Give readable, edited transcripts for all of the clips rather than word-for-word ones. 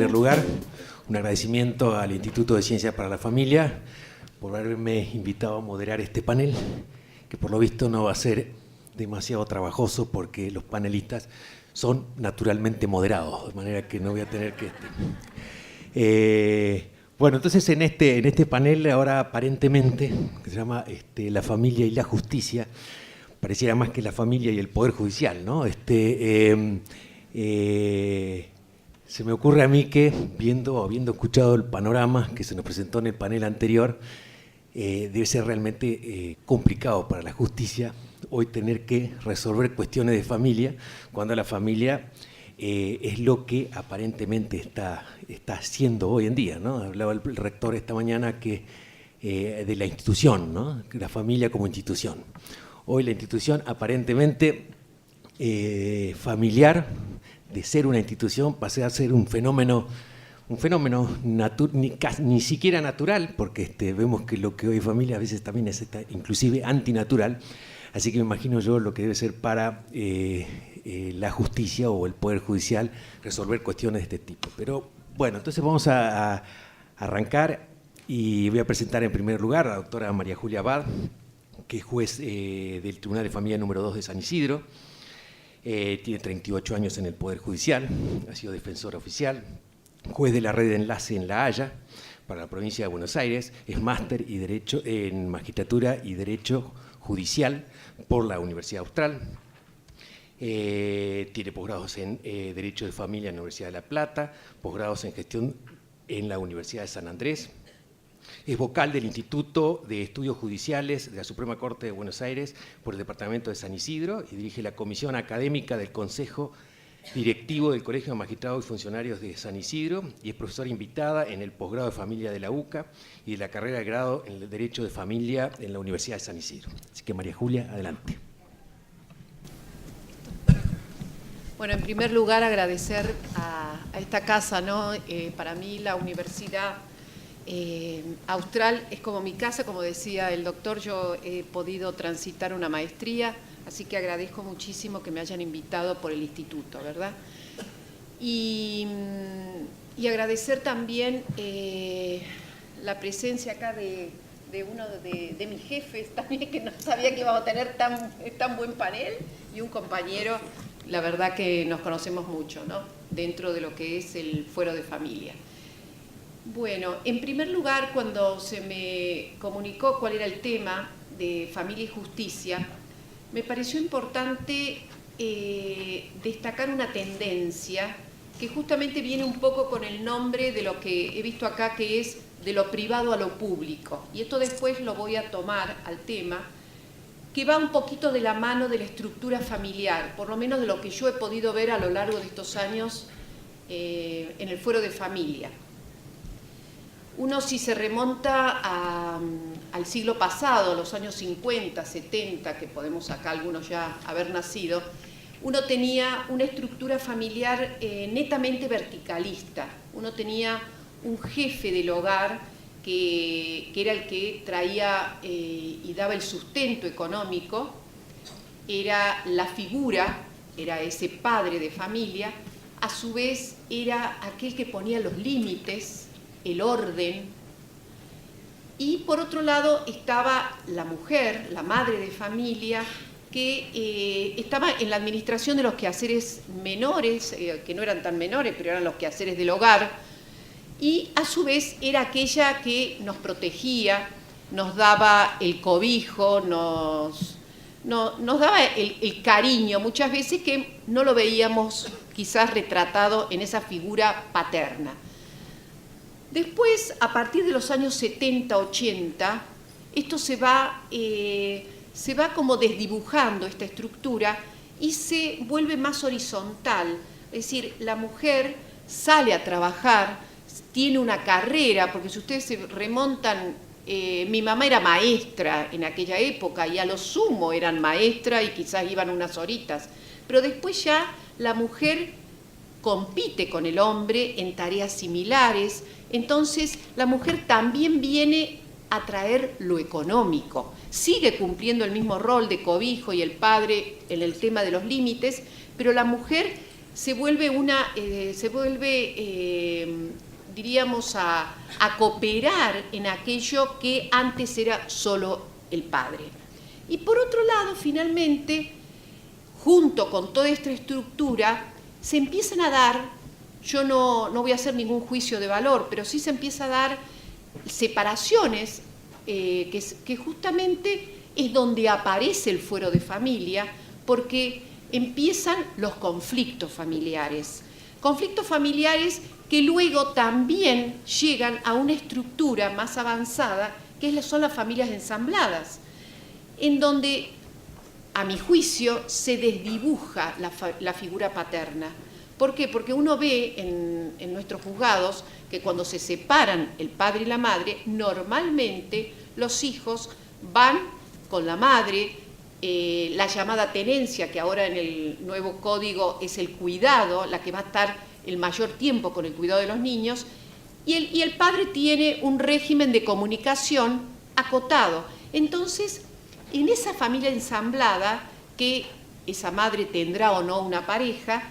primer lugar, un agradecimiento al Instituto de Ciencias para la Familia por haberme invitado a moderar este panel, que por lo visto no va a ser demasiado trabajoso porque los panelistas son naturalmente moderados, de manera que no voy a tener que... Bueno, entonces en este panel ahora aparentemente, que se llama La familia y la justicia, pareciera más que la familia y el Poder Judicial, ¿no? Se me ocurre a mí que, habiendo escuchado el panorama que se nos presentó en el panel anterior, debe ser realmente complicado para la justicia hoy tener que resolver cuestiones de familia, cuando la familia es lo que aparentemente está haciendo hoy en día, ¿no? Hablaba el rector esta mañana de la institución, ¿no? La familia como institución. Hoy la institución aparentemente familiar, de ser una institución, pasé a ser un fenómeno ni siquiera natural, porque vemos que lo que hoy es familia a veces también es inclusive antinatural. Así que me imagino yo lo que debe ser para la justicia o el Poder Judicial resolver cuestiones de este tipo. Pero bueno, entonces vamos a arrancar y voy a presentar en primer lugar a la doctora María Julia Abad, que es juez del Tribunal de Familia número 2 de San Isidro. Tiene 38 años en el Poder Judicial, ha sido defensora oficial, juez de la red de enlace en La Haya, para la provincia de Buenos Aires, es máster en Magistratura y Derecho Judicial por la Universidad Austral, tiene posgrados en Derecho de Familia en la Universidad de La Plata, posgrados en Gestión en la Universidad de San Andrés, es vocal del Instituto de Estudios Judiciales de la Suprema Corte de Buenos Aires por el Departamento de San Isidro y dirige la Comisión Académica del Consejo Directivo del Colegio de Magistrados y Funcionarios de San Isidro y es profesora invitada en el posgrado de Familia de la UCA y de la carrera de grado en el Derecho de Familia en la Universidad de San Isidro. Así que María Julia, adelante. Bueno, en primer lugar agradecer a esta casa, ¿no? Para mí la Universidad Austral es como mi casa, como decía el doctor, yo he podido transitar una maestría, así que agradezco muchísimo que me hayan invitado por el instituto, ¿verdad? Y agradecer también la presencia acá de uno de mis jefes también, que no sabía que íbamos a tener tan buen panel, y un compañero, la verdad que nos conocemos mucho, ¿no? Dentro de lo que es el fuero de familia. Bueno, en primer lugar, cuando se me comunicó cuál era el tema de familia y justicia, me pareció importante destacar una tendencia que justamente viene un poco con el nombre de lo que he visto acá, que es de lo privado a lo público. Y esto después lo voy a tomar al tema, que va un poquito de la mano de la estructura familiar, por lo menos de lo que yo he podido ver a lo largo de estos años en el fuero de familia. Uno, si se remonta al siglo pasado, a los años 50, 70, que podemos acá algunos ya haber nacido, uno tenía una estructura familiar netamente verticalista. Uno tenía un jefe del hogar que era el que traía y daba el sustento económico, era la figura, era ese padre de familia, a su vez era aquel que ponía los límites, el orden, y por otro lado estaba la mujer, la madre de familia, que estaba en la administración de los quehaceres menores, que no eran tan menores, pero eran los quehaceres del hogar, y a su vez era aquella que nos protegía, nos daba el cobijo, nos daba el cariño, muchas veces que no lo veíamos quizás retratado en esa figura paterna. Después, a partir de los años 70, 80, esto se va como desdibujando esta estructura y se vuelve más horizontal. Es decir, la mujer sale a trabajar, tiene una carrera, porque si ustedes se remontan, mi mamá era maestra en aquella época y a lo sumo eran maestra y quizás iban unas horitas, pero después ya la mujer compite con el hombre en tareas similares. Entonces, la mujer también viene a traer lo económico. Sigue cumpliendo el mismo rol de cobijo y el padre en el tema de los límites, pero la mujer se vuelve diríamos, a cooperar en aquello que antes era solo el padre. Y por otro lado, finalmente, junto con toda esta estructura, se empiezan a dar, yo no voy a hacer ningún juicio de valor, pero sí se empieza a dar separaciones, que justamente es donde aparece el fuero de familia, porque empiezan los conflictos familiares. Conflictos familiares que luego también llegan a una estructura más avanzada, que son las familias ensambladas, en donde, a mi juicio, se desdibuja la figura paterna. ¿Por qué? Porque uno ve en nuestros juzgados que cuando se separan el padre y la madre, normalmente los hijos van con la madre, la llamada tenencia, que ahora en el nuevo código es el cuidado, la que va a estar el mayor tiempo con el cuidado de los niños, y el padre tiene un régimen de comunicación acotado. Entonces, en esa familia ensamblada, que esa madre tendrá o no una pareja,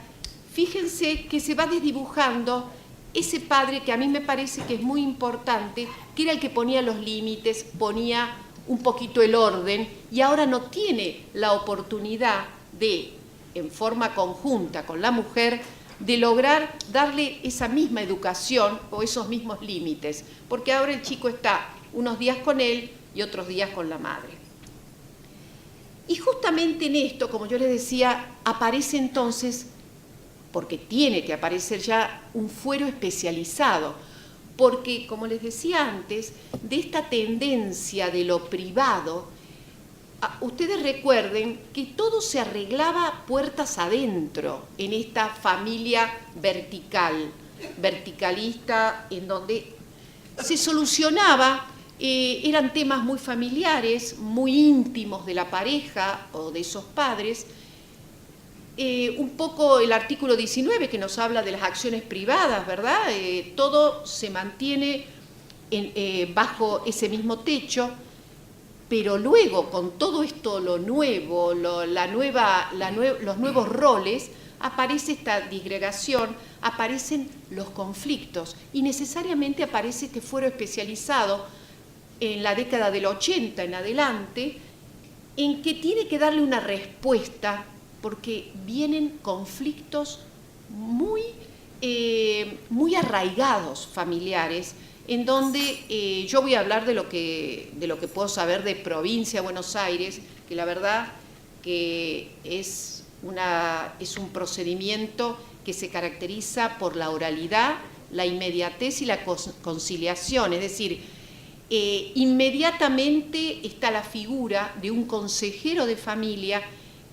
fíjense que se va desdibujando ese padre que a mí me parece que es muy importante, que era el que ponía los límites, ponía un poquito el orden, y ahora no tiene la oportunidad de, en forma conjunta con la mujer, de lograr darle esa misma educación o esos mismos límites, porque ahora el chico está unos días con él y otros días con la madre. Y justamente en esto, como yo les decía, aparece entonces, porque tiene que aparecer ya, un fuero especializado, porque, como les decía antes, de esta tendencia de lo privado, ustedes recuerden que todo se arreglaba puertas adentro en esta familia verticalista, en donde se solucionaba, eran temas muy familiares, muy íntimos de la pareja o de esos padres. Un poco el artículo 19 que nos habla de las acciones privadas, ¿verdad? Todo se mantiene bajo ese mismo techo. Pero luego, con todo esto, lo nuevo, los nuevos roles, aparece esta disgregación, aparecen los conflictos, y necesariamente aparece este fuero especializado en la década del 80 en adelante, en que tiene que darle una respuesta, porque vienen conflictos muy arraigados familiares, en donde yo voy a hablar de lo que puedo saber de provincia de Buenos Aires, que la verdad que es un procedimiento que se caracteriza por la oralidad, la inmediatez y la conciliación, es decir, inmediatamente está la figura de un consejero de familia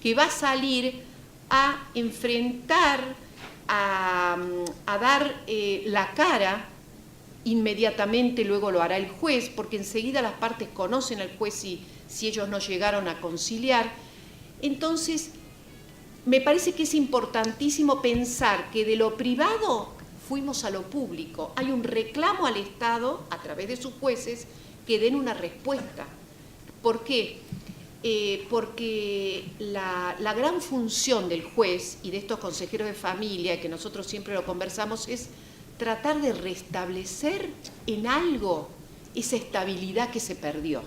que va a salir a enfrentar, a dar la cara. Inmediatamente luego lo hará el juez, porque enseguida las partes conocen al juez si ellos no llegaron a conciliar. Entonces, me parece que es importantísimo pensar que de lo privado fuimos a lo público. Hay un reclamo al Estado, a través de sus jueces, que den una respuesta. ¿Por qué? Porque la gran función del juez y de estos consejeros de familia, que nosotros siempre lo conversamos, es tratar de restablecer en algo esa estabilidad que se perdió.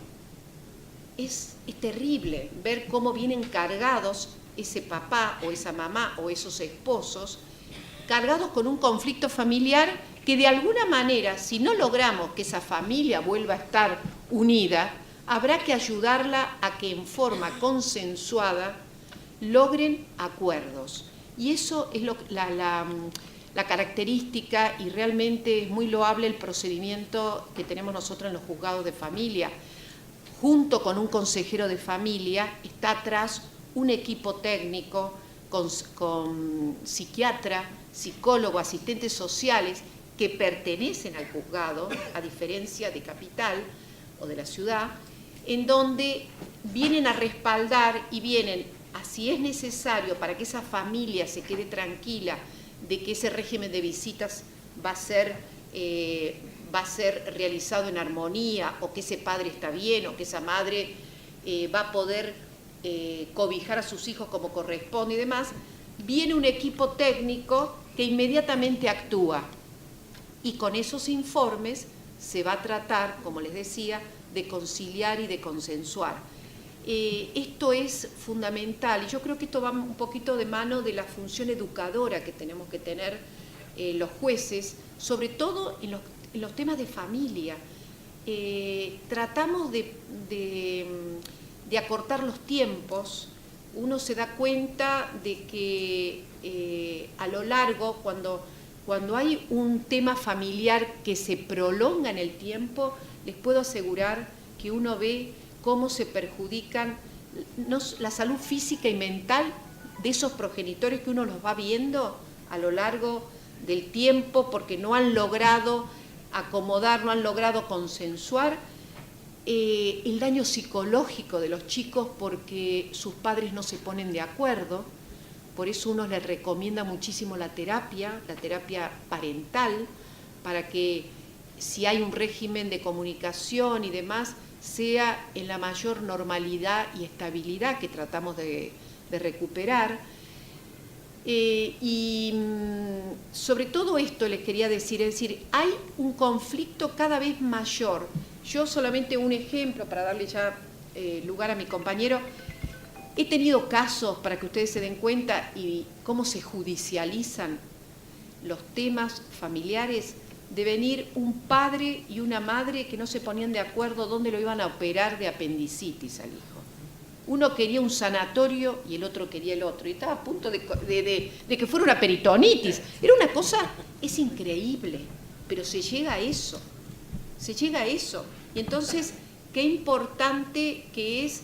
Es terrible ver cómo vienen cargados ese papá o esa mamá o esos esposos, cargados con un conflicto familiar que de alguna manera, si no logramos que esa familia vuelva a estar unida, habrá que ayudarla a que en forma consensuada logren acuerdos. Y eso es la característica, y realmente es muy loable el procedimiento que tenemos nosotros en los juzgados de familia. Junto con un consejero de familia está atrás un equipo técnico con psiquiatra, psicólogo, asistentes sociales que pertenecen al juzgado, a diferencia de Capital o de la ciudad, en donde vienen a respaldar y vienen, así es necesario para que esa familia se quede tranquila de que ese régimen de visitas va a ser realizado en armonía, o que ese padre está bien, o que esa madre va a poder cobijar a sus hijos como corresponde y demás. viene un equipo técnico que inmediatamente actúa y con esos informes se va a tratar, como les decía, de conciliar y de consensuar. Esto es fundamental y yo creo que esto va un poquito de mano de la función educadora que tenemos que tener los jueces, sobre todo en los temas de familia. Tratamos de acortar los tiempos. Uno se da cuenta de que a lo largo, cuando hay un tema familiar que se prolonga en el tiempo, les puedo asegurar que uno ve cómo se perjudican la salud física y mental de esos progenitores que uno los va viendo a lo largo del tiempo porque no han logrado acomodar, no han logrado consensuar, el daño psicológico de los chicos porque sus padres no se ponen de acuerdo. Por eso uno les recomienda muchísimo la terapia parental, para que si hay un régimen de comunicación y demás, sea en la mayor normalidad y estabilidad que tratamos de recuperar. Y sobre todo esto les quería decir, es decir, hay un conflicto cada vez mayor. Yo solamente un ejemplo para darle ya lugar a mi compañero. He tenido casos, para que ustedes se den cuenta, y cómo se judicializan los temas familiares, de venir un padre y una madre que no se ponían de acuerdo dónde lo iban a operar de apendicitis al hijo. Uno quería un sanatorio y el otro quería el otro, y estaba a punto de que fuera una peritonitis. Era una cosa, es increíble, pero se llega a eso, Y entonces, qué importante que es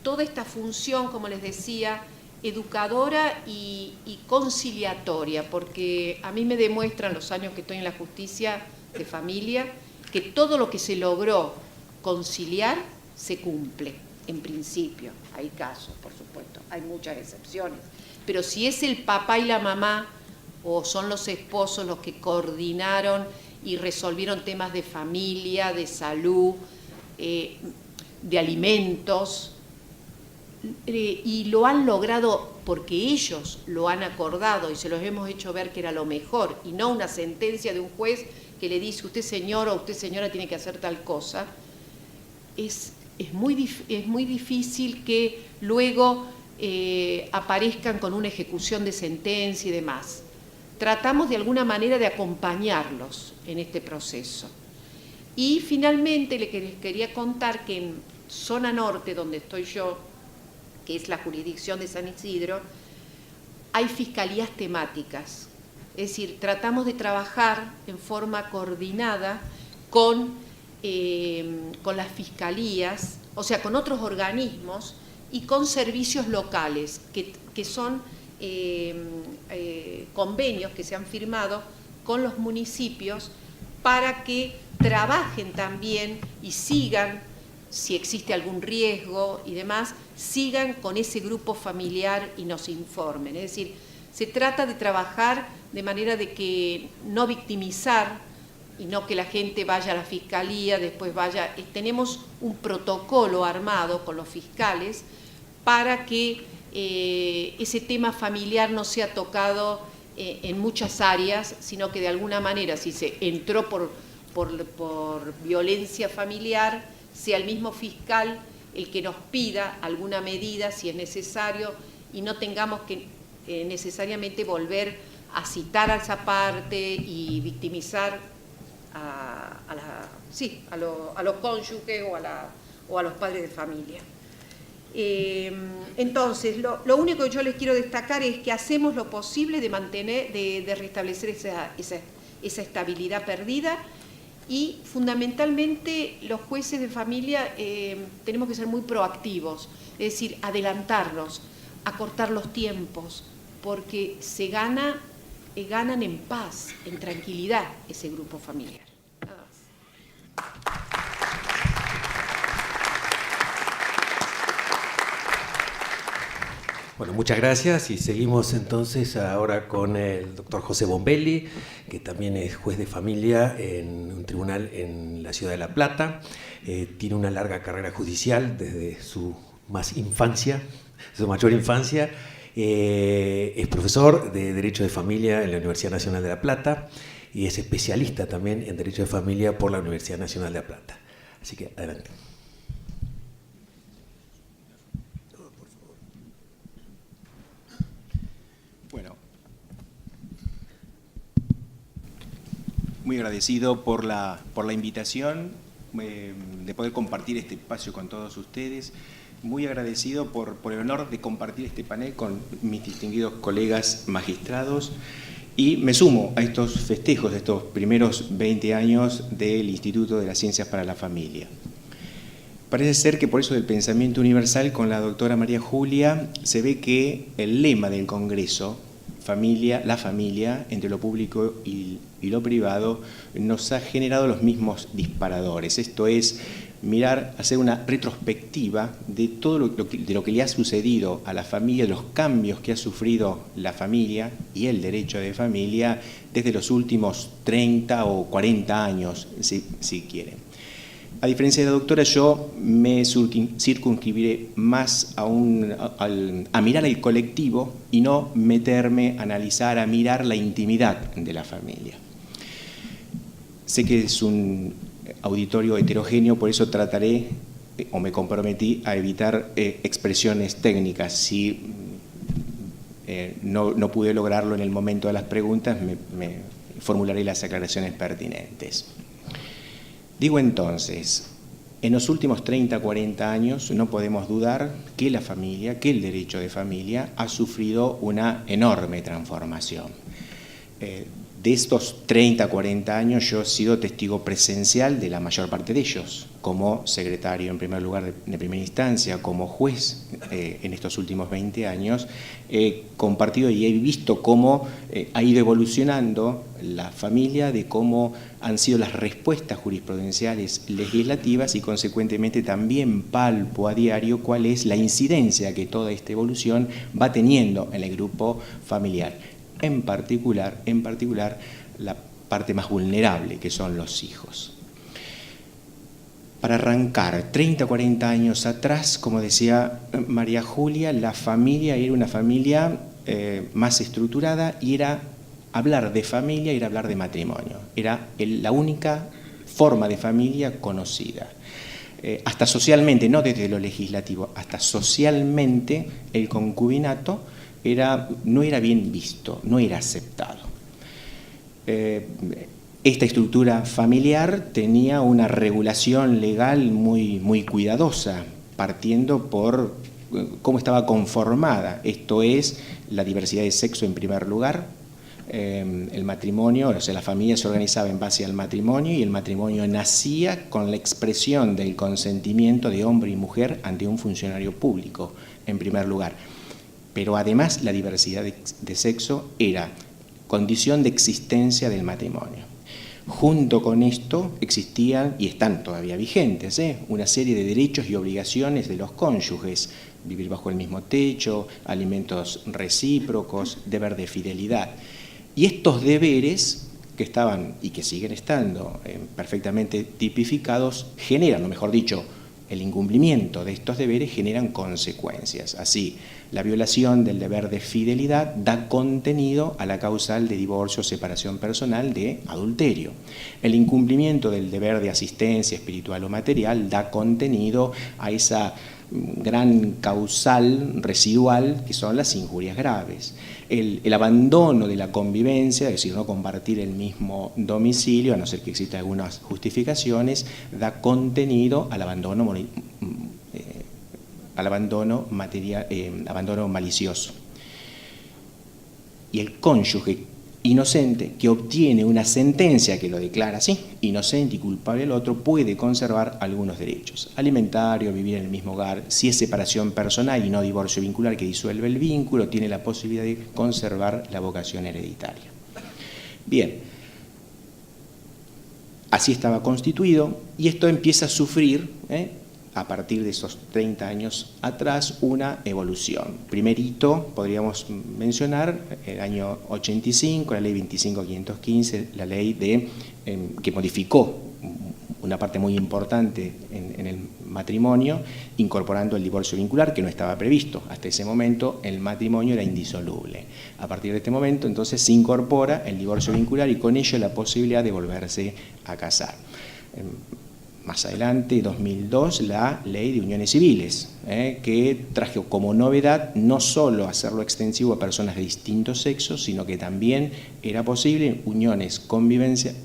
toda esta función, como les decía, educadora y conciliatoria, porque a mí me demuestran los años que estoy en la justicia de familia que todo lo que se logró conciliar se cumple, en principio. Hay casos, por supuesto, hay muchas excepciones, pero si es el papá y la mamá o son los esposos los que coordinaron y resolvieron temas de familia, de salud, de alimentos, y lo han logrado porque ellos lo han acordado y se los hemos hecho ver que era lo mejor, y no una sentencia de un juez que le dice usted señor o usted señora tiene que hacer tal cosa. Es muy difícil que luego aparezcan con una ejecución de sentencia y demás. Tratamos de alguna manera de acompañarlos en este proceso. Y finalmente les quería contar que en zona norte, donde estoy yo, que es la jurisdicción de San Isidro, hay fiscalías temáticas. Es decir, tratamos de trabajar en forma coordinada con las fiscalías, o sea, con otros organismos y con servicios locales, que son convenios que se han firmado con los municipios para que trabajen también y sigan, si existe algún riesgo y demás, sigan con ese grupo familiar y nos informen. Es decir, se trata de trabajar de manera de que no victimizar y no que la gente vaya a la fiscalía, después vaya. Tenemos un protocolo armado con los fiscales para que ese tema familiar no sea tocado en muchas áreas, sino que de alguna manera, si se entró por violencia familiar, sea el mismo fiscal el que nos pida alguna medida si es necesario y no tengamos que necesariamente volver a citar a esa parte y victimizar a los cónyuges o a los padres de familia. Entonces, lo único que yo les quiero destacar es que hacemos lo posible de mantener, de restablecer esa estabilidad perdida. Y fundamentalmente los jueces de familia tenemos que ser muy proactivos, es decir, adelantarnos, acortar los tiempos, porque ganan en paz, en tranquilidad ese grupo familiar. Nada más. Bueno, muchas gracias y seguimos entonces ahora con el doctor José Bombelli, que también es juez de familia en un tribunal en la ciudad de La Plata. Tiene una larga carrera judicial desde su mayor infancia Es profesor de Derecho de Familia en la Universidad Nacional de La Plata y es especialista también en Derecho de Familia por la Universidad Nacional de La Plata. Así que, adelante. Bueno, muy agradecido por la invitación de poder compartir este espacio con todos ustedes. Muy agradecido por el honor de compartir este panel con mis distinguidos colegas magistrados y me sumo a estos festejos de estos primeros 20 años del Instituto de las Ciencias para la Familia. Parece ser que por eso del pensamiento universal con la doctora María Julia se ve que el lema del Congreso, la familia, entre lo público y lo privado, nos ha generado los mismos disparadores. Esto es mirar, hacer una retrospectiva de todo lo que le ha sucedido a la familia, de los cambios que ha sufrido la familia y el derecho de familia desde los últimos 30 o 40 años, si quieren. A diferencia de la doctora, yo me circunscribiré más a mirar el colectivo y no meterme a analizar, a mirar la intimidad de la familia. Sé que es un auditorio heterogéneo, por eso trataré, o me comprometí, a evitar expresiones técnicas. Si no pude lograrlo en el momento de las preguntas, me formularé las aclaraciones pertinentes. Digo entonces, en los últimos 30, 40 años no podemos dudar que la familia, que el derecho de familia ha sufrido una enorme transformación. De estos 30, 40 años yo he sido testigo presencial de la mayor parte de ellos, como secretario en primer lugar de primera instancia, como juez en estos últimos 20 años, he compartido y he visto cómo ha ido evolucionando la familia, de cómo han sido las respuestas jurisprudenciales legislativas y consecuentemente también palpo a diario cuál es la incidencia que toda esta evolución va teniendo en el grupo familiar. En particular, la parte más vulnerable, que son los hijos. Para arrancar, 30 o 40 años atrás, como decía María Julia, la familia era una familia más estructurada y era hablar de familia, era hablar de matrimonio. Era la única forma de familia conocida. Hasta socialmente, no desde lo legislativo, hasta socialmente el concubinato no era bien visto, no era aceptado. Esta estructura familiar tenía una regulación legal muy cuidadosa, partiendo por cómo estaba conformada. Esto es la diversidad de sexo en primer lugar, el matrimonio, o sea, la familia se organizaba en base al matrimonio y el matrimonio nacía con la expresión del consentimiento de hombre y mujer ante un funcionario público, en primer lugar. Pero además la diversidad de sexo era condición de existencia del matrimonio. Junto con esto existían, y están todavía vigentes, una serie de derechos y obligaciones de los cónyuges: vivir bajo el mismo techo, alimentos recíprocos, deber de fidelidad. Y estos deberes, que estaban y que siguen estando perfectamente tipificados, generan, o mejor dicho, el incumplimiento de estos deberes generan consecuencias. Así, la violación del deber de fidelidad da contenido a la causal de divorcio o separación personal de adulterio. El incumplimiento del deber de asistencia espiritual o material da contenido a esa gran causal residual que son las injurias graves. El abandono de la convivencia, es decir, no compartir el mismo domicilio, a no ser que existan algunas justificaciones, da contenido al abandono abandono malicioso. Y el cónyuge inocente que obtiene una sentencia que lo declara así, inocente y culpable al otro, puede conservar algunos derechos: alimentario, vivir en el mismo hogar. Si es separación personal y no divorcio vincular que disuelve el vínculo, tiene la posibilidad de conservar la vocación hereditaria. Bien, así estaba constituido y esto empieza a sufrir, a partir de esos 30 años atrás, una evolución. Primer hito, podríamos mencionar, el año 85, la ley 25.515, la ley que modificó una parte muy importante en el matrimonio, incorporando el divorcio vincular, que no estaba previsto. Hasta ese momento el matrimonio era indisoluble. A partir de este momento, entonces, se incorpora el divorcio vincular y con ello la posibilidad de volverse a casar. Más adelante, 2002, la Ley de Uniones Civiles, que trajo como novedad no solo hacerlo extensivo a personas de distintos sexos, sino que también era posible uniones convivenciales,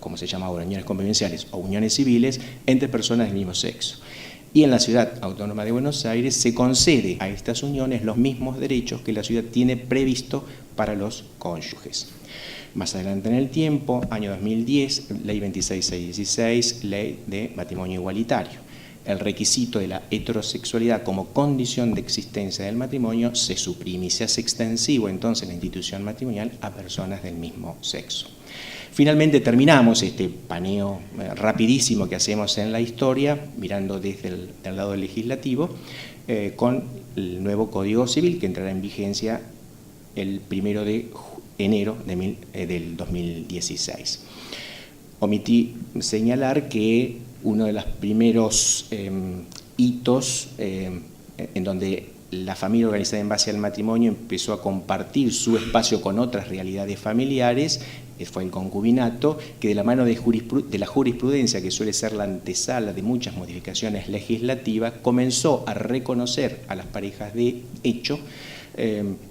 como se llama ahora, uniones convivenciales o uniones civiles entre personas del mismo sexo. Y en la Ciudad Autónoma de Buenos Aires se concede a estas uniones los mismos derechos que la ciudad tiene previsto para los cónyuges. Más adelante en el tiempo, año 2010, Ley 26616, Ley de Matrimonio Igualitario. El requisito de la heterosexualidad como condición de existencia del matrimonio se suprime y se hace extensivo entonces la institución matrimonial a personas del mismo sexo. Finalmente terminamos este paneo rapidísimo que hacemos en la historia, mirando desde el lado legislativo, con el nuevo Código Civil que entrará en vigencia el 1 de enero del 2016. Omití señalar que uno de los primeros hitos en donde la familia organizada en base al matrimonio empezó a compartir su espacio con otras realidades familiares fue el concubinato, que de la mano de la jurisprudencia, que suele ser la antesala de muchas modificaciones legislativas, comenzó a reconocer a las parejas de hecho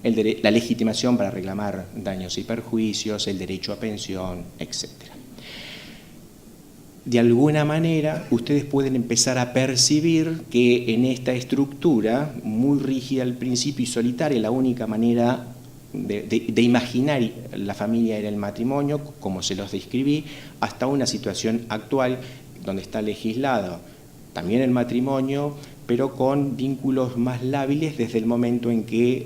la legitimación para reclamar daños y perjuicios, el derecho a pensión, etc. De alguna manera, ustedes pueden empezar a percibir que en esta estructura, muy rígida al principio y solitaria, la única manera de imaginar la familia era el matrimonio, como se los describí, hasta una situación actual donde está legislado también el matrimonio, pero con vínculos más lábiles desde el momento en que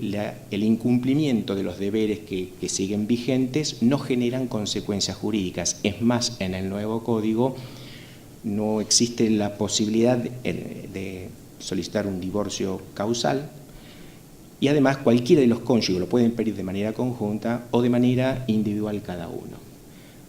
el incumplimiento de los deberes que siguen vigentes no generan consecuencias jurídicas. Es más, en el nuevo código no existe la posibilidad de solicitar un divorcio causal y además cualquiera de los cónyuges lo pueden pedir de manera conjunta o de manera individual cada uno.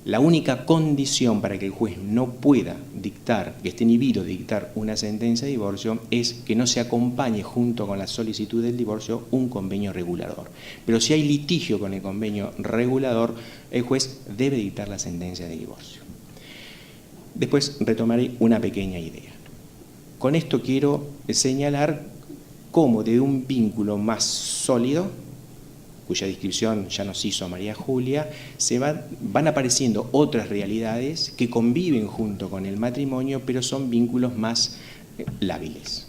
La única condición para que el juez no pueda dictar, que esté inhibido de dictar una sentencia de divorcio, es que no se acompañe junto con la solicitud del divorcio un convenio regulador. Pero si hay litigio con el convenio regulador, el juez debe dictar la sentencia de divorcio. Después retomaré una pequeña idea. Con esto quiero señalar cómo de un vínculo más sólido, cuya descripción ya nos hizo María Julia, van apareciendo otras realidades que conviven junto con el matrimonio, pero son vínculos más lábiles.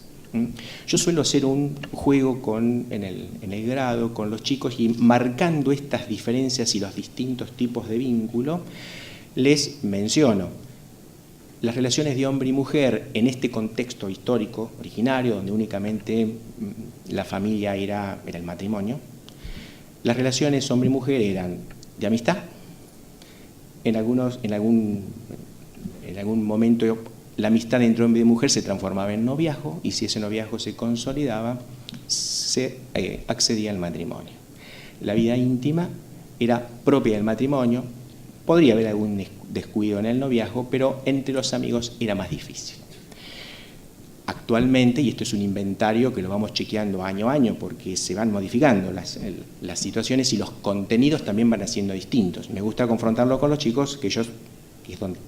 Yo suelo hacer un juego en el grado con los chicos y marcando estas diferencias y los distintos tipos de vínculo, les menciono las relaciones de hombre y mujer en este contexto histórico originario, donde únicamente la familia era el matrimonio. Las relaciones hombre y mujer eran de amistad. En algún momento la amistad entre hombre y mujer se transformaba en noviazgo y si ese noviazgo se consolidaba, se accedía al matrimonio. La vida íntima era propia del matrimonio. Podría haber algún descuido en el noviazgo, pero entre los amigos era más difícil. Actualmente, y esto es un inventario que lo vamos chequeando año a año porque se van modificando las situaciones y los contenidos también van siendo distintos. Me gusta confrontarlo con los chicos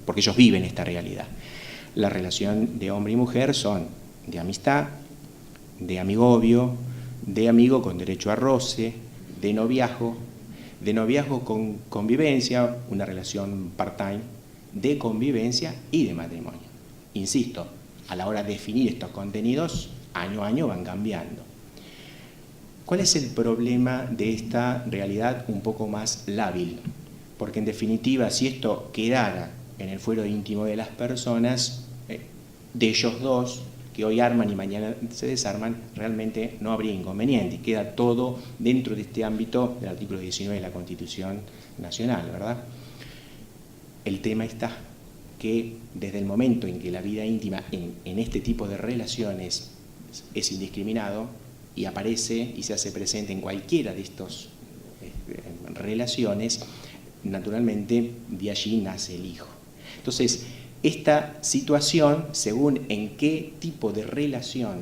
porque ellos viven esta realidad. La relación de hombre y mujer son de amistad, de amigovio, de amigo con derecho a roce, de noviazgo con convivencia, una relación part-time, de convivencia y de matrimonio. Insisto, a la hora de definir estos contenidos, año a año van cambiando. ¿Cuál es el problema de esta realidad un poco más lábil? Porque en definitiva, si esto quedara en el fuero íntimo de las personas, de ellos dos, que hoy arman y mañana se desarman, realmente no habría inconveniente. Queda todo dentro de este ámbito del artículo 19 de la Constitución Nacional, ¿verdad? El tema está que desde el momento en que la vida íntima en este tipo de relaciones es indiscriminado y aparece y se hace presente en cualquiera de estas relaciones, naturalmente de allí nace el hijo. Entonces, esta situación, según en qué tipo de relación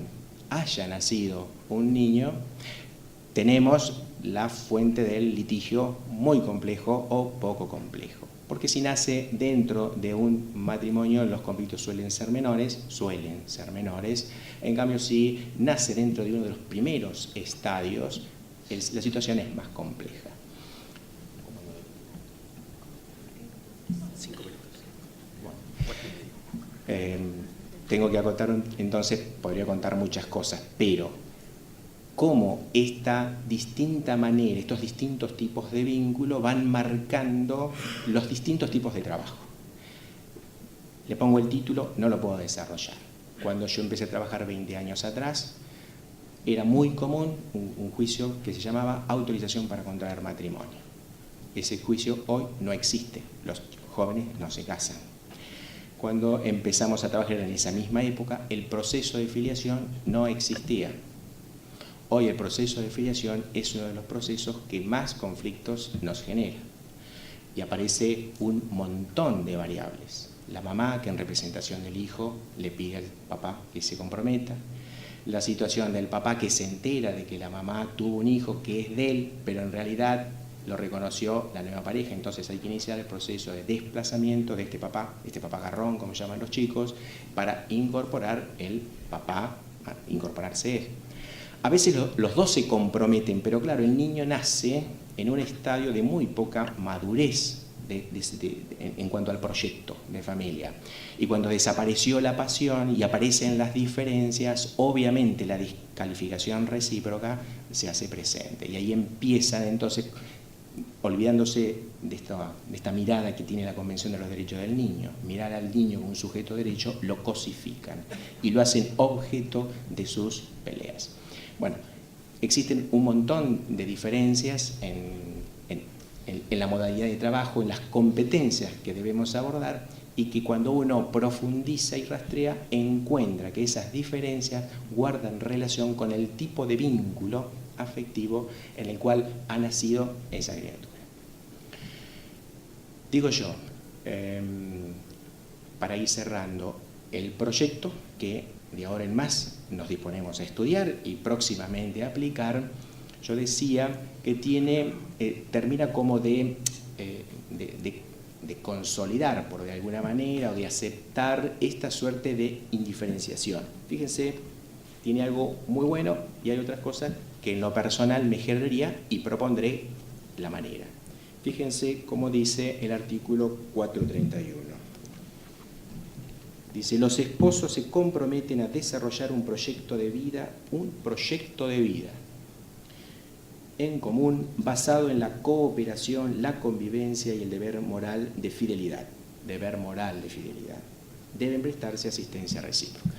haya nacido un niño, tenemos la fuente del litigio muy complejo o poco complejo. Porque si nace dentro de un matrimonio, los conflictos suelen ser menores. En cambio, si nace dentro de uno de los primeros estadios, la situación es más compleja. Tengo que acotar, entonces podría contar muchas cosas, pero cómo esta distinta manera, estos distintos tipos de vínculo van marcando los distintos tipos de trabajo. Le pongo el título, no lo puedo desarrollar. Cuando yo empecé a trabajar 20 años atrás, era muy común un juicio que se llamaba autorización para contraer matrimonio. Ese juicio hoy no existe, los jóvenes no se casan. Cuando empezamos a trabajar en esa misma época, el proceso de filiación no existía. Hoy el proceso de filiación es uno de los procesos que más conflictos nos genera. Y aparece un montón de variables. La mamá, que en representación del hijo le pide al papá que se comprometa. La situación del papá, que se entera de que la mamá tuvo un hijo que es de él, pero en realidad lo reconoció la nueva pareja. Entonces hay que iniciar el proceso de desplazamiento de este papá garrón, como llaman los chicos, para incorporar el papá, incorporarse él. A veces los dos se comprometen, pero claro, el niño nace en un estadio de muy poca madurez en cuanto al proyecto de familia. Y cuando desapareció la pasión y aparecen las diferencias, obviamente la descalificación recíproca se hace presente. Y ahí empiezan entonces, olvidándose de esta mirada que tiene la Convención de los Derechos del Niño, mirar al niño como un sujeto de derecho, lo cosifican y lo hacen objeto de sus peleas. Bueno, existen un montón de diferencias en la modalidad de trabajo, en las competencias que debemos abordar, y que cuando uno profundiza y rastrea, encuentra que esas diferencias guardan relación con el tipo de vínculo afectivo en el cual ha nacido esa criatura. Digo yo, para ir cerrando, el proyecto que de ahora en más nos disponemos a estudiar y próximamente a aplicar, yo decía que termina como de consolidar, por de alguna manera, o de aceptar esta suerte de indiferenciación. Fíjense, tiene algo muy bueno y hay otras cosas que en lo personal me generaría y propondré la manera. Fíjense cómo dice el artículo 431. Dice, los esposos se comprometen a desarrollar un proyecto de vida en común basado en la cooperación, la convivencia y el deber moral de fidelidad. Deben prestarse asistencia recíproca.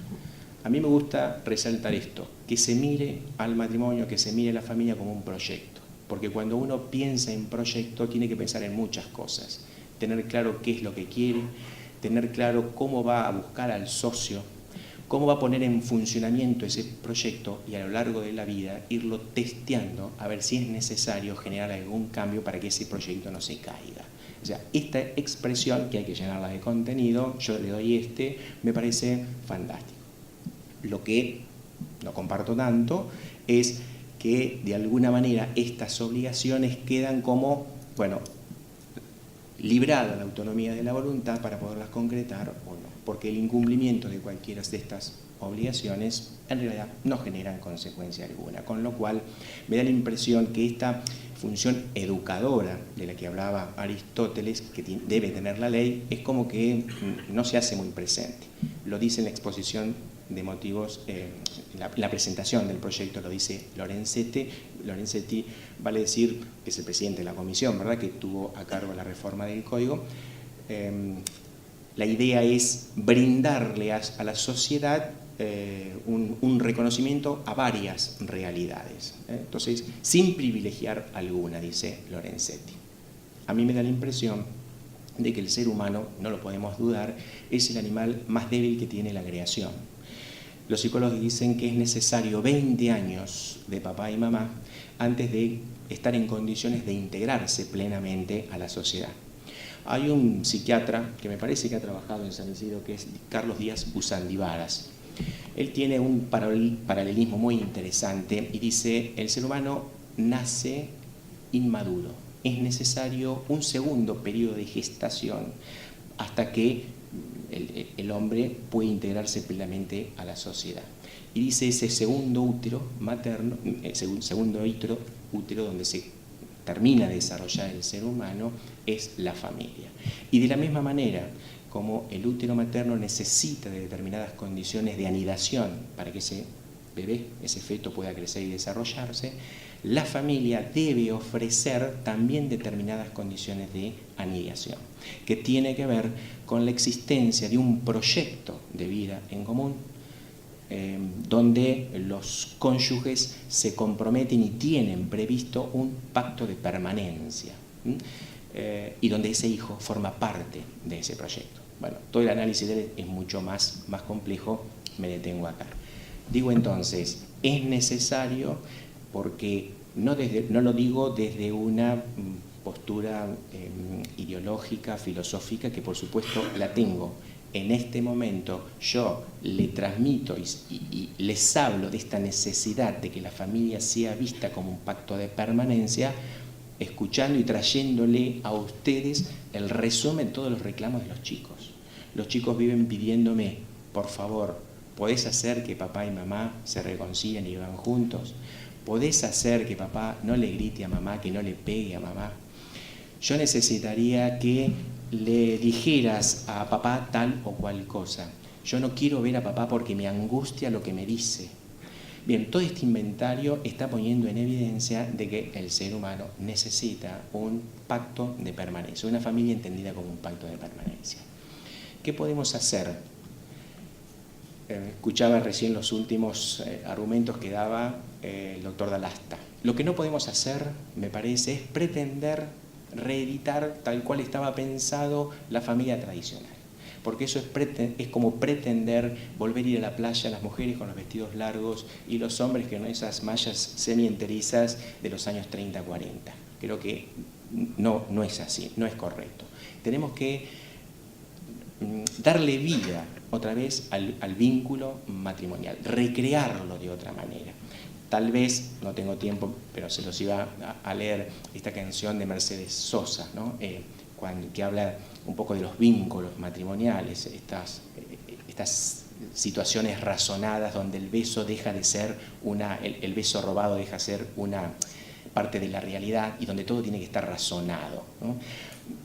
A mí me gusta resaltar esto, que se mire al matrimonio, que se mire a la familia como un proyecto, porque cuando uno piensa en proyecto tiene que pensar en muchas cosas, tener claro qué es lo que quiere, tener claro cómo va a buscar al socio, cómo va a poner en funcionamiento ese proyecto y a lo largo de la vida irlo testeando a ver si es necesario generar algún cambio para que ese proyecto no se caiga. O sea, esta expresión que hay que llenarla de contenido, yo le doy me parece fantástico. Lo que no comparto tanto es que de alguna manera estas obligaciones quedan como, librada la autonomía de la voluntad para poderlas concretar o no, porque el incumplimiento de cualquiera de estas obligaciones en realidad no generan consecuencia alguna, con lo cual me da la impresión que esta función educadora de la que hablaba Aristóteles, que debe tener la ley, es como que no se hace muy presente. Lo dice en la exposición de motivos, la presentación del proyecto lo dice Lorenzetti, vale decir que es el presidente de la comisión, ¿verdad?, que tuvo a cargo la reforma del código. La idea es brindarle a la sociedad un reconocimiento a varias realidades, entonces sin privilegiar alguna, dice Lorenzetti. A mí me da la impresión de que el ser humano, no lo podemos dudar, es el animal más débil que tiene la creación. Los psicólogos dicen que es necesario 20 años de papá y mamá antes de estar en condiciones de integrarse plenamente a la sociedad. Hay un psiquiatra que me parece que ha trabajado en San Isidro, que es Carlos Díaz Uzandivaras. Él tiene un paralelismo muy interesante y dice: el ser humano nace inmaduro, es necesario un segundo periodo de gestación hasta que el hombre puede integrarse plenamente a la sociedad. Y dice: ese segundo útero materno, segundo útero donde se termina de desarrollar el ser humano, es la familia. Y de la misma manera, como el útero materno necesita de determinadas condiciones de anidación para que ese bebé, ese feto, pueda crecer y desarrollarse, la familia debe ofrecer también determinadas condiciones de anidación, que tiene que ver con la existencia de un proyecto de vida en común, donde los cónyuges se comprometen y tienen previsto un pacto de permanencia, y donde ese hijo forma parte de ese proyecto. Bueno, todo el análisis de él es mucho más complejo, me detengo acá. Digo entonces, es necesario, porque no lo digo desde una postura ideológica, filosófica, que por supuesto la tengo. En este momento yo le transmito y les hablo de esta necesidad de que la familia sea vista como un pacto de permanencia, escuchando y trayéndole a ustedes el resumen de todos los reclamos de los chicos. Los chicos viven pidiéndome: por favor, ¿podés hacer que papá y mamá se reconcilien y vivan juntos? ¿Podés hacer que papá no le grite a mamá, que no le pegue a mamá? Yo necesitaría que le dijeras a papá tal o cual cosa. Yo no quiero ver a papá porque me angustia lo que me dice. Bien, todo este inventario está poniendo en evidencia de que el ser humano necesita un pacto de permanencia, una familia entendida como un pacto de permanencia. ¿Qué podemos hacer? Escuchaba recién los últimos argumentos que daba el doctor Dalasta. Lo que no podemos hacer, me parece, es pretender reeditar tal cual estaba pensado la familia tradicional, porque eso es como pretender volver a ir a la playa, las mujeres con los vestidos largos y los hombres con esas mallas semienterizas de los años 30-40. Creo que no es así, no es correcto. Tenemos que darle vida otra vez al vínculo matrimonial, recrearlo de otra manera. Tal vez, no tengo tiempo, pero se los iba a leer esta canción de Mercedes Sosa, ¿no? Que habla un poco de los vínculos matrimoniales, estas situaciones razonadas donde el beso deja de ser el beso robado deja de ser una parte de la realidad y donde todo tiene que estar razonado, ¿no?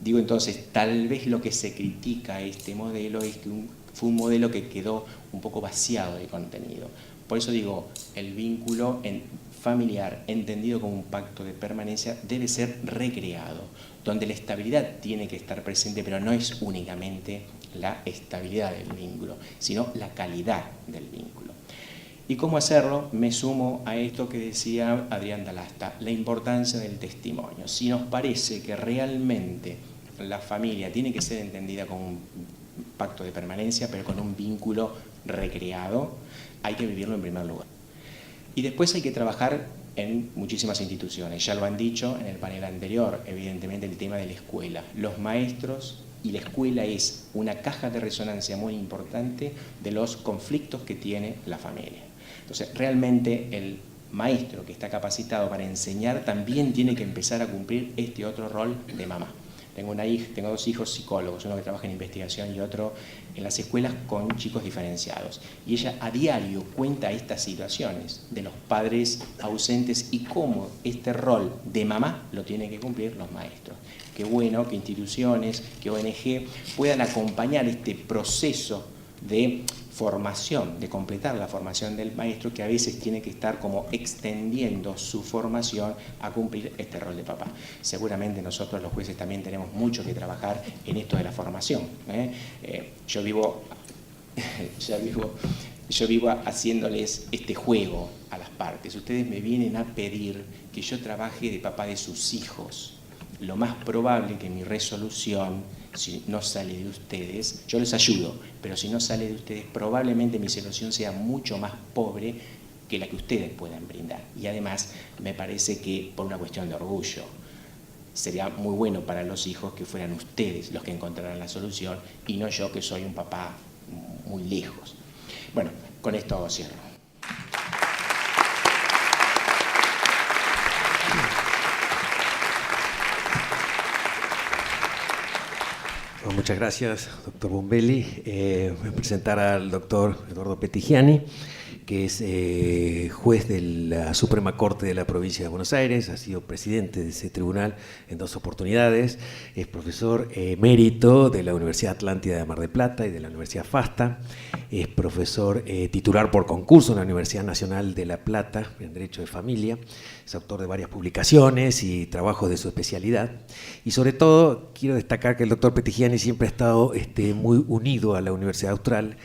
Digo entonces, tal vez lo que se critica a este modelo es que fue un modelo que quedó un poco vaciado de contenido. Por eso digo, el vínculo familiar, entendido como un pacto de permanencia, debe ser recreado, donde la estabilidad tiene que estar presente, pero no es únicamente la estabilidad del vínculo, sino la calidad del vínculo. ¿Y cómo hacerlo? Me sumo a esto que decía Adrián Dalasta, la importancia del testimonio. Si nos parece que realmente la familia tiene que ser entendida como un pacto de permanencia, pero con un vínculo recreado, hay que vivirlo en primer lugar. Y después hay que trabajar en muchísimas instituciones. Ya lo han dicho en el panel anterior, evidentemente el tema de la escuela. Los maestros y la escuela es una caja de resonancia muy importante de los conflictos que tiene la familia. Entonces, realmente el maestro que está capacitado para enseñar también tiene que empezar a cumplir este otro rol de mamá. Tengo dos hijos psicólogos, uno que trabaja en investigación y otro en las escuelas con chicos diferenciados. Y ella a diario cuenta estas situaciones de los padres ausentes y cómo este rol de mamá lo tienen que cumplir los maestros. Qué bueno que instituciones, que ONG puedan acompañar este proceso de formación, de completar la formación del maestro, que a veces tiene que estar como extendiendo su formación a cumplir este rol de papá. Seguramente nosotros los jueces también tenemos mucho que trabajar en esto de la formación. Yo vivo haciéndoles este juego a las partes. Ustedes me vienen a pedir que yo trabaje de papá de sus hijos. Lo más probable que mi resolución, si no sale de ustedes, yo les ayudo, pero si no sale de ustedes, probablemente mi solución sea mucho más pobre que la que ustedes puedan brindar. Y además, me parece que por una cuestión de orgullo, sería muy bueno para los hijos que fueran ustedes los que encontraran la solución y no yo, que soy un papá muy lejos. Bueno, con esto cierro. Bueno, muchas gracias, doctor Bombelli. Voy a presentar al doctor Eduardo Petigiani, que es juez de la Suprema Corte de la Provincia de Buenos Aires, ha sido presidente de ese tribunal en 2 oportunidades, es profesor emérito de la Universidad Atlántida de Mar del Plata y de la Universidad FASTA, es profesor titular por concurso en la Universidad Nacional de La Plata en Derecho de Familia, es autor de varias publicaciones y trabajos de su especialidad, y sobre todo quiero destacar que el doctor Petigiani siempre ha estado muy unido a la Universidad Austral,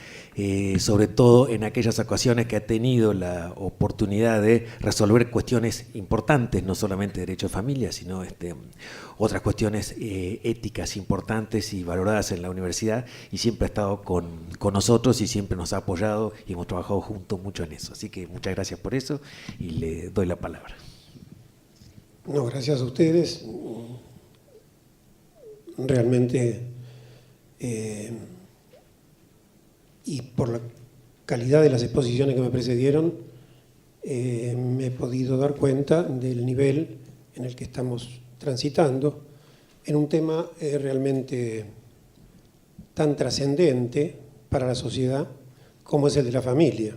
sobre todo en aquellas ocasiones que ha tenido la oportunidad de resolver cuestiones importantes, no solamente de derecho de familia, sino otras cuestiones éticas importantes y valoradas en la universidad, y siempre ha estado con nosotros y siempre nos ha apoyado y hemos trabajado juntos mucho en eso. Así que muchas gracias por eso y le doy la palabra. No, gracias a ustedes. Realmente... y por la calidad de las exposiciones que me precedieron, me he podido dar cuenta del nivel en el que estamos transitando en un tema realmente tan trascendente para la sociedad como es el de la familia.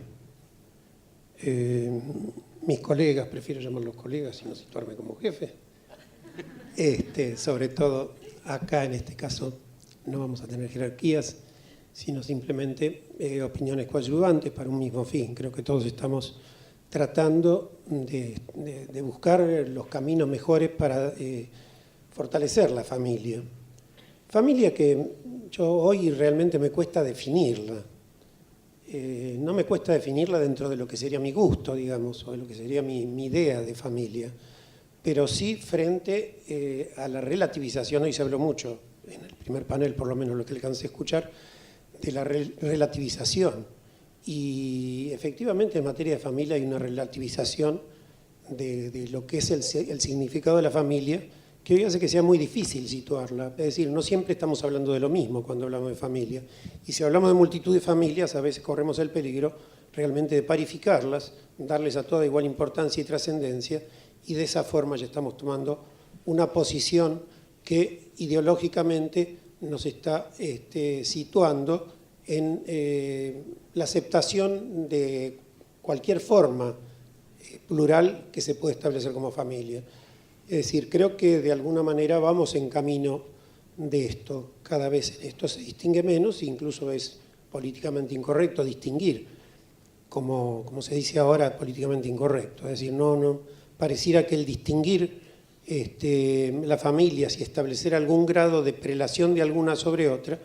Mis colegas, prefiero llamarlos colegas y no situarme como jefe, sobre todo acá en este caso no vamos a tener jerarquías, sino simplemente opiniones coadyuvantes para un mismo fin. Creo que todos estamos tratando de buscar los caminos mejores para fortalecer la familia. Familia que yo hoy realmente me cuesta definirla. No me cuesta definirla dentro de lo que sería mi gusto, digamos, o de lo que sería mi idea de familia, pero sí frente a la relativización. Hoy se habló mucho, en el primer panel por lo menos lo que alcancé a escuchar, de la relativización. Y efectivamente en materia de familia hay una relativización de lo que es el significado de la familia, que hoy hace que sea muy difícil situarla. Es decir, no siempre estamos hablando de lo mismo cuando hablamos de familia. Y si hablamos de multitud de familias, a veces corremos el peligro realmente de parificarlas, darles a toda igual importancia y trascendencia, y de esa forma ya estamos tomando una posición que ideológicamente nos está situando en la aceptación de cualquier forma plural que se puede establecer como familia. Es decir, creo que de alguna manera vamos en camino de esto. Cada vez esto se distingue menos, incluso es políticamente incorrecto distinguir, como se dice ahora, políticamente incorrecto. Es decir, no pareciera que el distinguir las familias y establecer algún grado de prelación de alguna sobre otra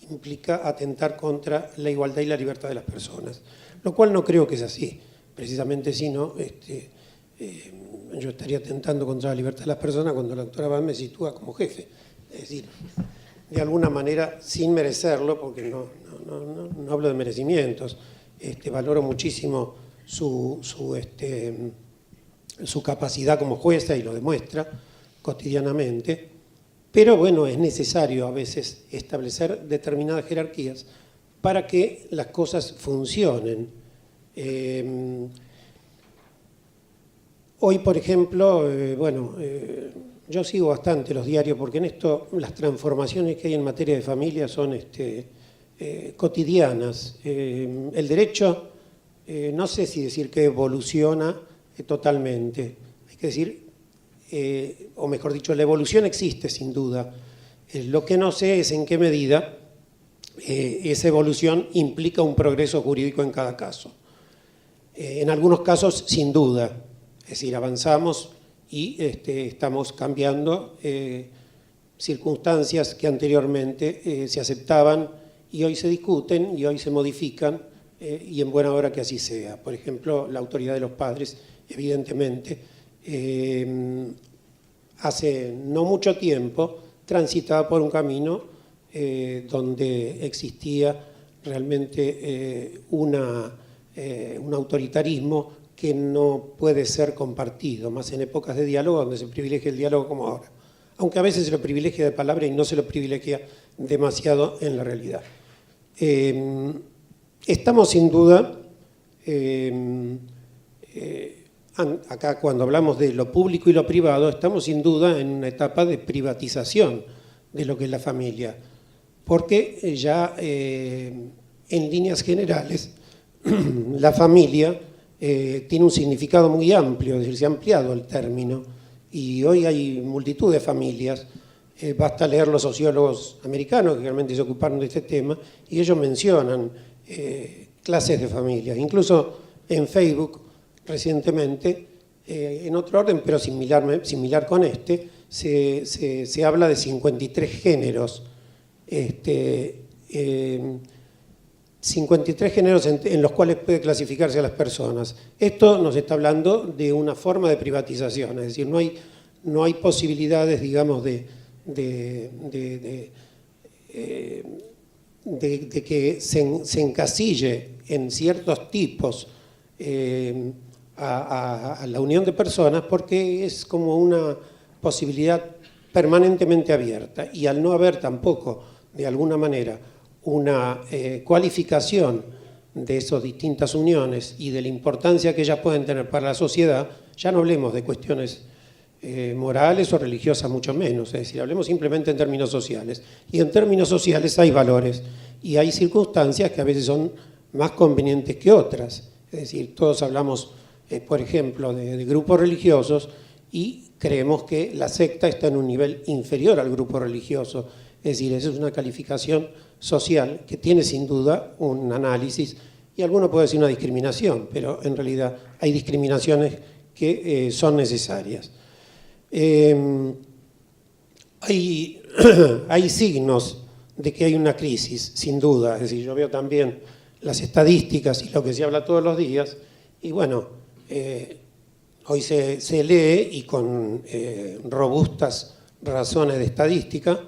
implica atentar contra la igualdad y la libertad de las personas, lo cual no creo que es así. Precisamente si no, yo estaría atentando contra la libertad de las personas cuando la doctora Bam me sitúa como jefe. Es decir, de alguna manera, sin merecerlo, porque no hablo de merecimientos, valoro muchísimo su capacidad como jueza y lo demuestra cotidianamente, pero bueno, es necesario a veces establecer determinadas jerarquías para que las cosas funcionen. Hoy, por ejemplo, yo sigo bastante los diarios porque en esto las transformaciones que hay en materia de familia son cotidianas. El derecho, no sé si decir que evoluciona totalmente, hay que decir, o mejor dicho, la evolución existe sin duda. Lo que no sé es en qué medida esa evolución implica un progreso jurídico en cada caso. En algunos casos, sin duda, es decir, avanzamos y estamos cambiando circunstancias que anteriormente se aceptaban y hoy se discuten y hoy se modifican, y en buena hora que así sea. Por ejemplo, la autoridad de los padres, evidentemente, hace no mucho tiempo transitaba por un camino donde existía realmente un autoritarismo que no puede ser compartido, más en épocas de diálogo donde se privilegia el diálogo como ahora. aunque a veces se lo privilegia de palabra y no se lo privilegia demasiado en la realidad. Estamos sin duda, acá cuando hablamos de lo público y lo privado, estamos sin duda en una etapa de privatización de lo que es la familia, porque ya en líneas generales la familia tiene un significado muy amplio, es decir, se ha ampliado el término y hoy hay multitud de familias. Basta leer los sociólogos americanos que realmente se ocuparon de este tema y ellos mencionan clases de familias. Incluso en Facebook recientemente, en otro orden, pero similar con este, se habla de 53 géneros. 53 géneros en los cuales puede clasificarse a las personas. Esto nos está hablando de una forma de privatización, es decir, no hay posibilidades, digamos, de que se encasille en ciertos tipos a la unión de personas, porque es como una posibilidad permanentemente abierta, y al no haber tampoco, de alguna manera, una cualificación de esas distintas uniones y de la importancia que ellas pueden tener para la sociedad, ya no hablemos de cuestiones morales o religiosas, mucho menos, es decir, hablemos simplemente en términos sociales. Y en términos sociales hay valores y hay circunstancias que a veces son más convenientes que otras. Es decir, todos hablamos, por ejemplo, de grupos religiosos y creemos que la secta está en un nivel inferior al grupo religioso. Es decir, esa es una calificación social que tiene sin duda un análisis y alguno puede decir una discriminación, pero en realidad hay discriminaciones que son necesarias. Hay signos de que hay una crisis, sin duda. Es decir, yo veo también las estadísticas y lo que se habla todos los días, y bueno, hoy se lee, y con robustas razones de estadística,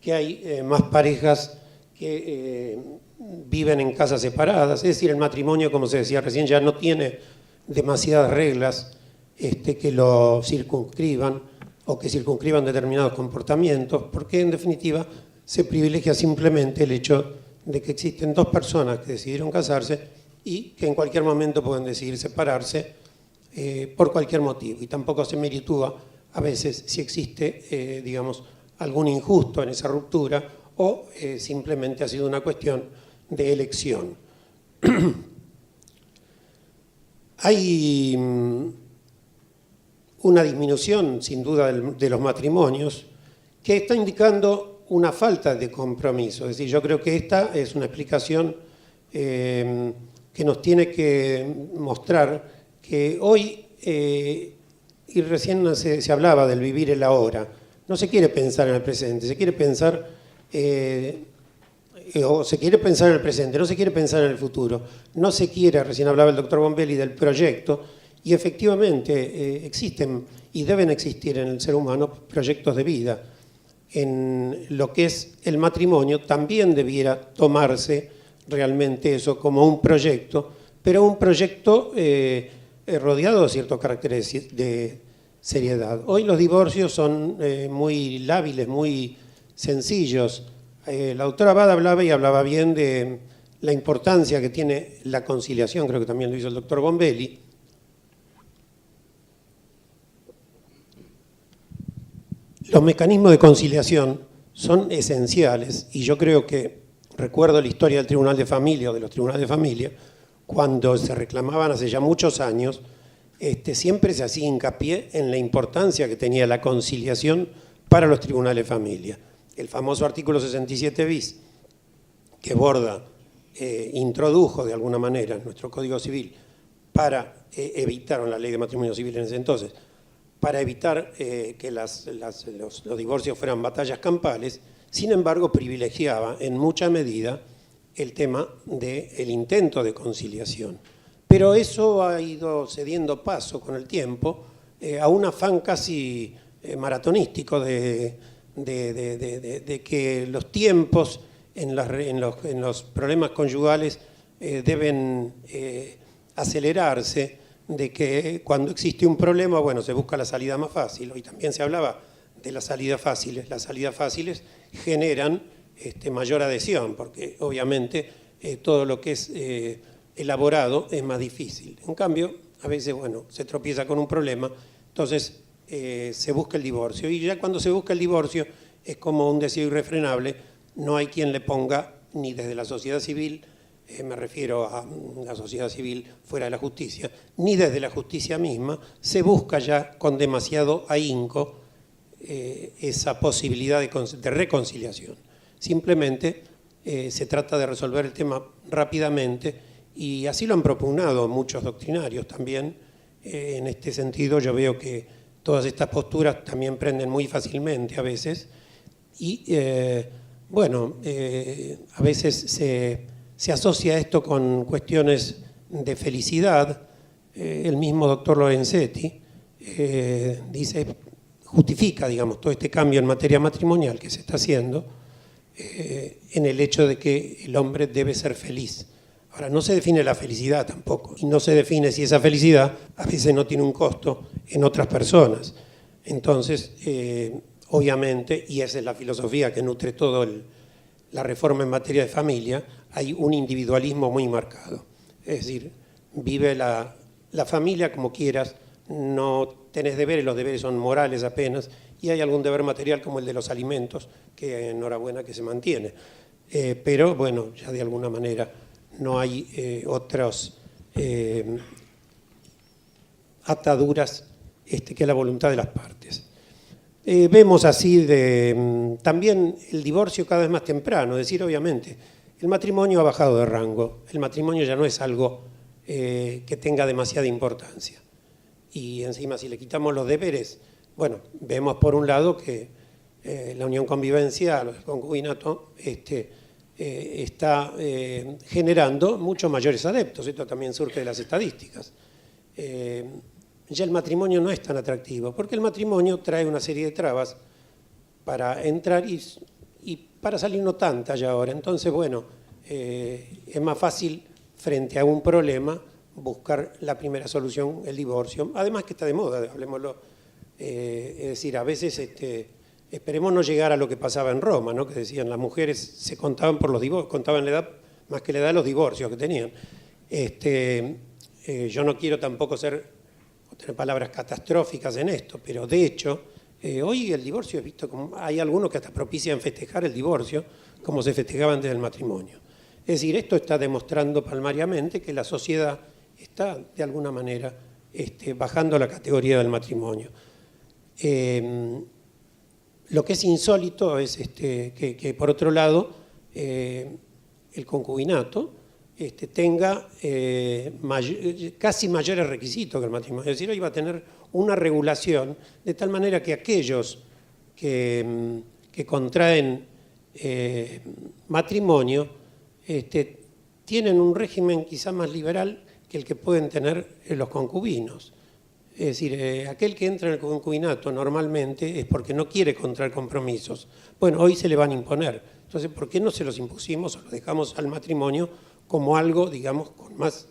que hay más parejas que viven en casas separadas. Es decir, el matrimonio, como se decía recién, ya no tiene demasiadas reglas que lo circunscriban o que circunscriban determinados comportamientos, porque en definitiva se privilegia simplemente el hecho de que existen dos personas que decidieron casarse y que en cualquier momento pueden decidir separarse por cualquier motivo, y tampoco se meritúa a veces si existe, digamos, algún injusto en esa ruptura o simplemente ha sido una cuestión de elección. Hay una disminución, sin duda, de los matrimonios que está indicando una falta de compromiso. Es decir, yo creo que esta es una explicación que nos tiene que mostrar que hoy, y recién se hablaba del vivir el ahora, no se quiere pensar en el presente, se quiere pensar, o se quiere pensar en el presente, no se quiere pensar en el futuro. No se quiere, recién hablaba el doctor Bombelli del proyecto, y efectivamente existen y deben existir en el ser humano proyectos de vida. En lo que es el matrimonio también debiera tomarse realmente eso como un proyecto, pero un proyecto rodeado de ciertos caracteres de seriedad. Hoy los divorcios son muy lábiles, muy sencillos. La doctora Abad hablaba bien de la importancia que tiene la conciliación, creo que también lo hizo el doctor Bombelli. Los mecanismos de conciliación son esenciales, y yo creo que, recuerdo la historia del Tribunal de Familia o de los Tribunales de Familia, cuando se reclamaban hace ya muchos años, siempre se hacía hincapié en la importancia que tenía la conciliación para los tribunales de familia. El famoso artículo 67 bis, que Borda introdujo de alguna manera en nuestro Código Civil para evitar, la ley de matrimonio civil en ese entonces, para evitar que los divorcios fueran batallas campales, sin embargo privilegiaba en mucha medida el tema del intento de conciliación. Pero eso ha ido cediendo paso con el tiempo a un afán casi maratonístico de que los tiempos en los problemas conyugales deben acelerarse, de que cuando existe un problema, bueno, se busca la salida más fácil. Hoy también se hablaba de las salidas fáciles. Las salidas fáciles generan mayor adhesión, porque obviamente todo lo que es elaborado es más difícil. En cambio, a veces, bueno, se tropieza con un problema, entonces se busca el divorcio. Y ya cuando se busca el divorcio es como un deseo irrefrenable, no hay quien le ponga, ni desde la sociedad civil, me refiero a la sociedad civil fuera de la justicia, ni desde la justicia misma, se busca ya con demasiado ahínco esa posibilidad de reconciliación. Simplemente se trata de resolver el tema rápidamente, y así lo han propugnado muchos doctrinarios también. En este sentido yo veo que todas estas posturas también prenden muy fácilmente a veces, y bueno, a veces se asocia esto con cuestiones de felicidad. El mismo doctor Lorenzetti justifica, digamos, todo este cambio en materia matrimonial que se está haciendo en el hecho de que el hombre debe ser feliz. Ahora, no se define la felicidad tampoco, y no se define si esa felicidad a veces no tiene un costo en otras personas. Entonces, obviamente, y esa es la filosofía que nutre toda la reforma en materia de familia, hay un individualismo muy marcado. Es decir, vive la familia como quieras, no tenés deberes, los deberes son morales apenas, y hay algún deber material como el de los alimentos, que enhorabuena que se mantiene. Pero bueno, ya de alguna manera no hay otras ataduras que la voluntad de las partes. Vemos así también el divorcio cada vez más temprano, es decir, obviamente, el matrimonio ha bajado de rango, el matrimonio ya no es algo que tenga demasiada importancia. Y encima, si le quitamos los deberes, bueno, vemos por un lado que la unión convivencia, el concubinato, está generando muchos mayores adeptos. Esto también surge de las estadísticas. Ya el matrimonio no es tan atractivo, porque el matrimonio trae una serie de trabas para entrar y para salir no tantas ya ahora. Entonces, bueno, es más fácil frente a un problema buscar la primera solución, el divorcio. Además que está de moda, hablemoslo. Es decir, a veces esperemos no llegar a lo que pasaba en Roma, ¿no? Que decían las mujeres se contaban por los divorcios, contaban la edad más que la edad de los divorcios que tenían. Yo no quiero tampoco tener palabras catastróficas en esto, pero de hecho, hoy el divorcio es visto como, hay algunos que hasta propician festejar el divorcio como se festejaba antes del matrimonio. Es decir, esto está demostrando palmariamente que la sociedad está de alguna manera bajando la categoría del matrimonio. Lo que es insólito es que por otro lado el concubinato tenga casi mayores requisitos que el matrimonio. Es decir, hoy va a tener una regulación de tal manera que aquellos que contraen matrimonio tienen un régimen quizá más liberal que el que pueden tener los concubinos. Es decir, aquel que entra en el concubinato normalmente es porque no quiere contraer compromisos. Bueno, hoy se le van a imponer. Entonces, ¿por qué no se los impusimos o lo dejamos al matrimonio como algo, digamos, con más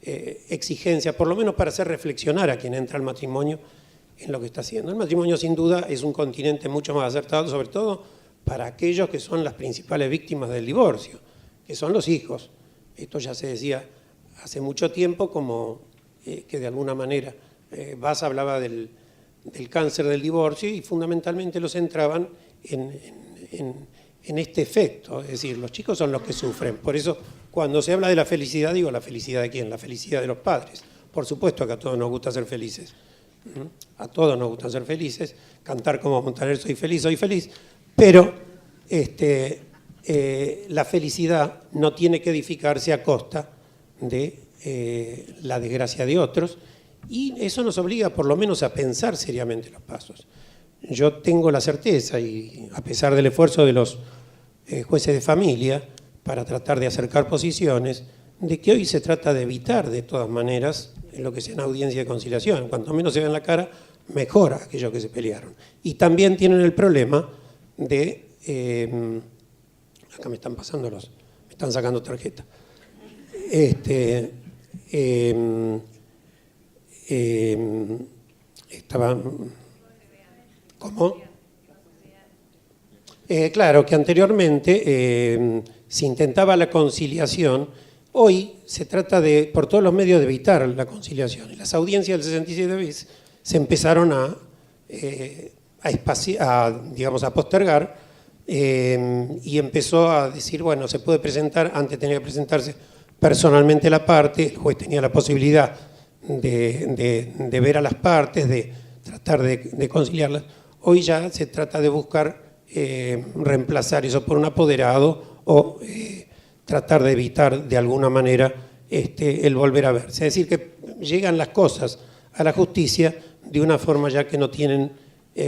exigencia, por lo menos para hacer reflexionar a quien entra al matrimonio en lo que está haciendo? El matrimonio, sin duda, es un continente mucho más acertado, sobre todo para aquellos que son las principales víctimas del divorcio, que son los hijos. Esto ya se decía hace mucho tiempo, como que de alguna manera Bass hablaba del cáncer del divorcio, y fundamentalmente los centraban en este efecto. Es decir, los chicos son los que sufren. Por eso, cuando se habla de la felicidad, digo, ¿la felicidad de quién? La felicidad de los padres. Por supuesto que a todos nos gusta ser felices. A todos nos gusta ser felices. Cantar como Montaner, soy feliz. Pero la felicidad no tiene que edificarse a costa de la desgracia de otros, y eso nos obliga por lo menos a pensar seriamente los pasos. Yo tengo la certeza, y a pesar del esfuerzo de los jueces de familia para tratar de acercar posiciones, de que hoy se trata de evitar de todas maneras lo que sea una audiencia de conciliación. Cuanto menos se ve en la cara, mejor a aquellos que se pelearon. Y también tienen el problema de... acá me están sacando tarjeta. Estaba... ¿Cómo? Claro, que anteriormente se intentaba la conciliación, hoy se trata de, por todos los medios, de evitar la conciliación. Y las audiencias del 67 bis se empezaron digamos, a postergar y empezó a decir, bueno, se puede presentar, antes tenía que presentarse personalmente la parte, el juez tenía la posibilidad de ver a las partes, de tratar de conciliarlas. Hoy ya se trata de buscar reemplazar eso por un apoderado o tratar de evitar de alguna manera el volver a verse. Es decir, que llegan las cosas a la justicia de una forma ya que no tienen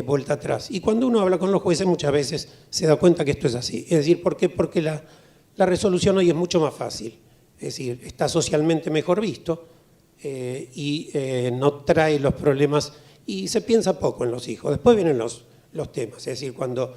vuelta atrás. Y cuando uno habla con los jueces muchas veces se da cuenta que esto es así. Es decir, ¿por qué? Porque la resolución hoy es mucho más fácil. Es decir, está socialmente mejor visto y no trae los problemas y se piensa poco en los hijos. Después vienen los temas, es decir, cuando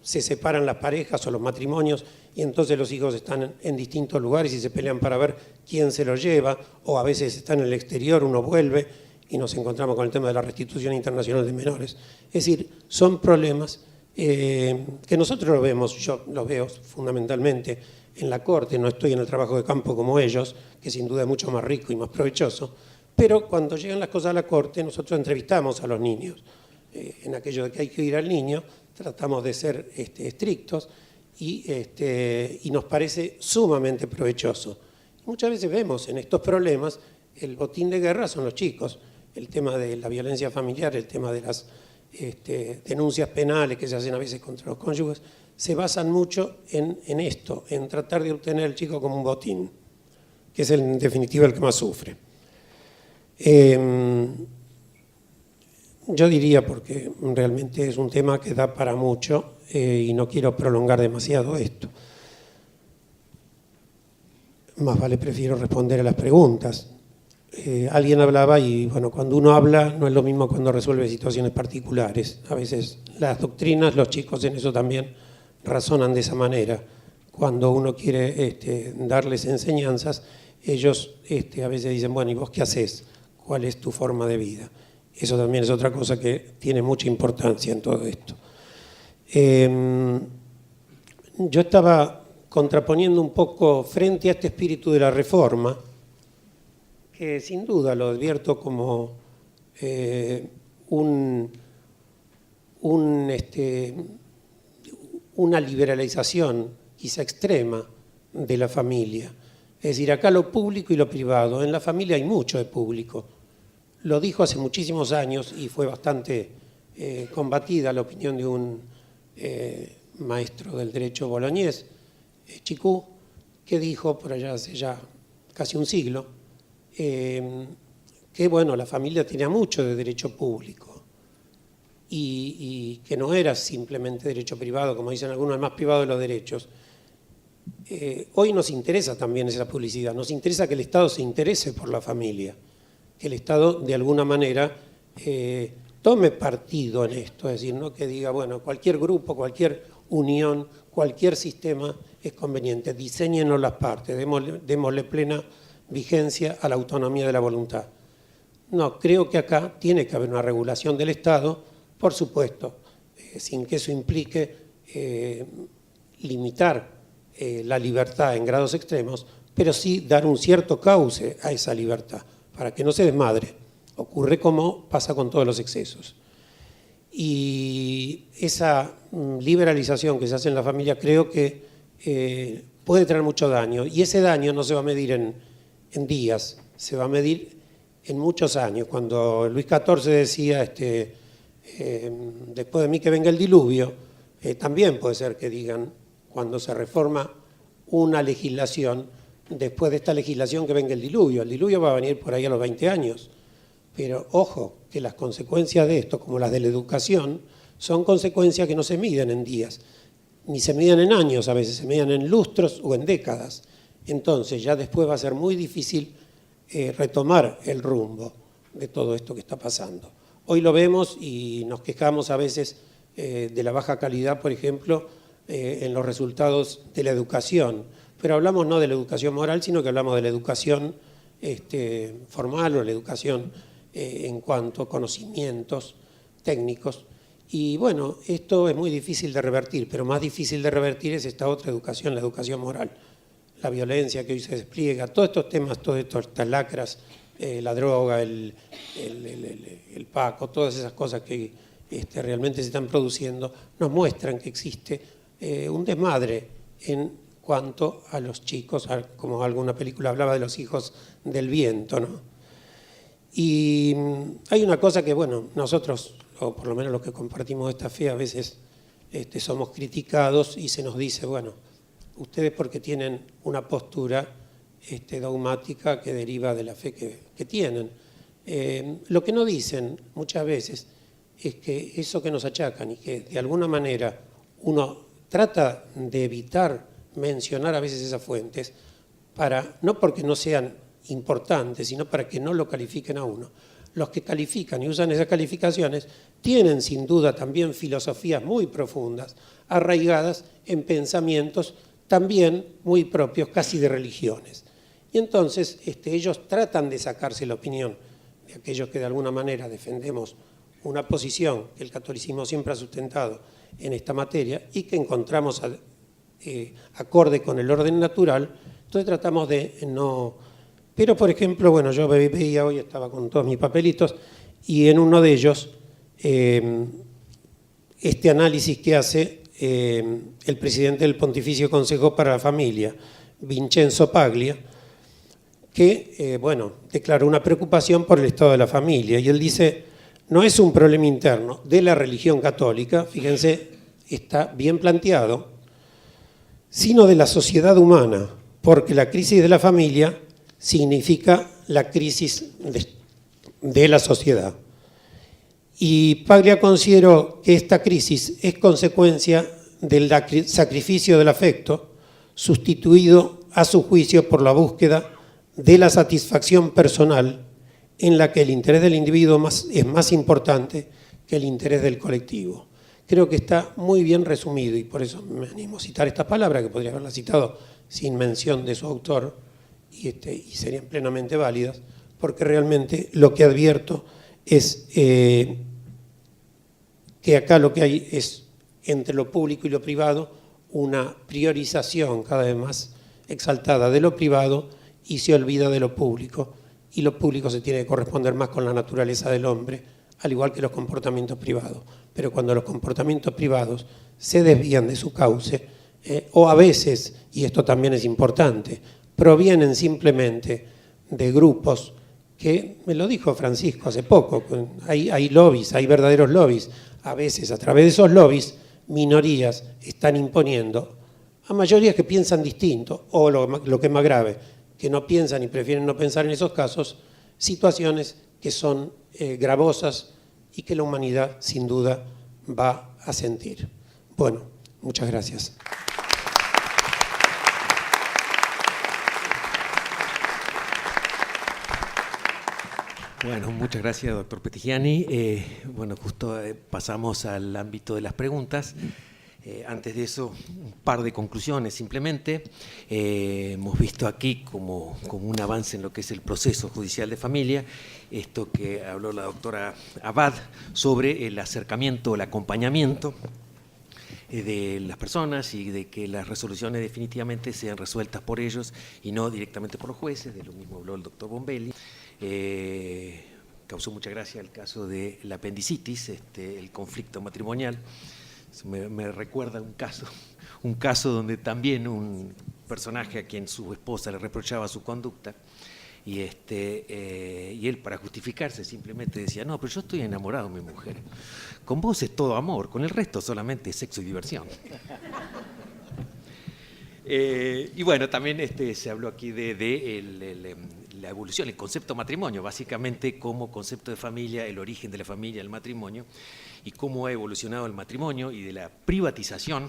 se separan las parejas o los matrimonios y entonces los hijos están en distintos lugares y se pelean para ver quién se los lleva, o a veces están en el exterior, uno vuelve y nos encontramos con el tema de la restitución internacional de menores. Es decir, son problemas que nosotros lo vemos, yo los veo fundamentalmente en la corte, no estoy en el trabajo de campo como ellos, que sin duda es mucho más rico y más provechoso, pero cuando llegan las cosas a la corte nosotros entrevistamos a los niños. En aquello de que hay que ir al niño, tratamos de ser estrictos y nos parece sumamente provechoso. Muchas veces vemos en estos problemas, el botín de guerra son los chicos, el tema de la violencia familiar, el tema de las denuncias penales que se hacen a veces contra los cónyuges, se basan mucho en esto, en tratar de obtener al chico como un botín, que es en definitiva el que más sufre. Yo diría, porque realmente es un tema que da para mucho y no quiero prolongar demasiado esto. Más vale prefiero responder a las preguntas. Alguien hablaba y bueno, cuando uno habla no es lo mismo cuando resuelve situaciones particulares. A veces las doctrinas, los chicos en eso también razonan de esa manera. Cuando uno quiere darles enseñanzas, ellos a veces dicen, bueno, ¿y vos qué haces? ¿Cuál es tu forma de vida? Eso también es otra cosa que tiene mucha importancia en todo esto. Yo estaba contraponiendo un poco frente a este espíritu de la reforma, que sin duda lo advierto como una liberalización quizá extrema de la familia. Es decir, acá lo público y lo privado. En la familia hay mucho de público. Lo dijo hace muchísimos años y fue bastante combatida la opinión de un maestro del derecho boloñés, Chicú, que dijo por allá hace ya casi un siglo que bueno, la familia tenía mucho de derecho público y que no era simplemente derecho privado, como dicen algunos, el más privado de los derechos. Hoy nos interesa también esa publicidad, nos interesa que el Estado se interese por la familia, que el Estado de alguna manera tome partido en esto, es decir, no que diga, bueno, cualquier grupo, cualquier unión, cualquier sistema es conveniente, diséñenos las partes, démosle plena vigencia a la autonomía de la voluntad. No, creo que acá tiene que haber una regulación del Estado, por supuesto, sin que eso implique limitar la libertad en grados extremos, pero sí dar un cierto cauce a esa libertad, para que no se desmadre. Ocurre como pasa con todos los excesos. Y esa liberalización que se hace en la familia creo que puede traer mucho daño. Y ese daño no se va a medir en días, se va a medir en muchos años. Cuando Luis XIV decía, después de mí que venga el diluvio, también puede ser que digan, cuando se reforma una legislación, después de esta legislación que venga el diluvio. El diluvio va a venir por ahí a los 20 años. Pero ojo, que las consecuencias de esto, como las de la educación, son consecuencias que no se miden en días, ni se miden en años, a veces se miden en lustros o en décadas. Entonces ya después va a ser muy difícil retomar el rumbo de todo esto que está pasando. Hoy lo vemos y nos quejamos a veces de la baja calidad, por ejemplo, en los resultados de la educación. Pero hablamos no de la educación moral, sino que hablamos de la educación formal o la educación en cuanto a conocimientos técnicos. Y bueno, esto es muy difícil de revertir, pero más difícil de revertir es esta otra educación, la educación moral. La violencia que hoy se despliega, todos estos temas, todas estas lacras, la droga, el Paco, todas esas cosas que realmente se están produciendo, nos muestran que existe un desmadre en cuanto a los chicos, como alguna película hablaba de los hijos del viento, ¿no? Y hay una cosa que, bueno, nosotros, o por lo menos los que compartimos esta fe, a veces somos criticados y se nos dice, bueno, ustedes porque tienen una postura dogmática que deriva de la fe que tienen. Lo que no dicen muchas veces es que eso que nos achacan y que de alguna manera uno trata de evitar mencionar a veces esas fuentes, no porque no sean importantes, sino para que no lo califiquen a uno. Los que califican y usan esas calificaciones tienen sin duda también filosofías muy profundas, arraigadas en pensamientos también muy propios, casi de religiones. Y entonces ellos tratan de sacarse la opinión de aquellos que de alguna manera defendemos una posición que el catolicismo siempre ha sustentado en esta materia y que encontramos acorde con el orden natural. Entonces tratamos de no... Pero, por ejemplo, bueno, yo veía hoy, estaba con todos mis papelitos, y en uno de ellos, este análisis que hace el presidente del Pontificio Consejo para la Familia, Vincenzo Paglia, que, bueno, declaró una preocupación por el estado de la familia. Y él dice, no es un problema interno de la religión católica, fíjense, está bien planteado, sino de la sociedad humana, porque la crisis de la familia significa la crisis de la sociedad. Y Paglia consideró que esta crisis es consecuencia del sacrificio del afecto, sustituido a su juicio por la búsqueda de la satisfacción personal, en la que el interés del individuo es más importante que el interés del colectivo. Creo que está muy bien resumido y por eso me animo a citar esta palabra, que podría haberla citado sin mención de su autor, y serían plenamente válidas, porque realmente lo que advierto es que acá lo que hay es, entre lo público y lo privado, una priorización cada vez más exaltada de lo privado y se olvida de lo público, y lo público se tiene que corresponder más con la naturaleza del hombre, al igual que los comportamientos privados. Pero cuando los comportamientos privados se desvían de su cauce, o a veces, y esto también es importante, provienen simplemente de grupos que, me lo dijo Francisco hace poco, hay lobbies, hay verdaderos lobbies. A veces, a través de esos lobbies, minorías están imponiendo a mayorías que piensan distinto, o lo que es más grave, que no piensan y prefieren no pensar en esos casos, situaciones que son gravosas y que la humanidad sin duda va a sentir. Bueno, muchas gracias. Bueno, muchas gracias, doctor Petigiani. Bueno, justo pasamos al ámbito de las preguntas. Antes de eso, un par de conclusiones simplemente. Hemos visto aquí como un avance en lo que es el proceso judicial de familia, esto que habló la doctora Abad sobre el acercamiento, el acompañamiento de las personas y de que las resoluciones definitivamente sean resueltas por ellos y no directamente por los jueces. De lo mismo habló el doctor Bombelli. Causó mucha gracia el caso de la apendicitis, el conflicto matrimonial. Me recuerda un caso donde también un personaje a quien su esposa le reprochaba su conducta y él, para justificarse, simplemente decía, no, pero yo estoy enamorado de mi mujer, con vos es todo amor, con el resto solamente sexo y diversión. Y bueno, también se habló aquí de la evolución, el concepto matrimonio, básicamente como concepto de familia, el origen de la familia, el matrimonio, y cómo ha evolucionado el matrimonio y de la privatización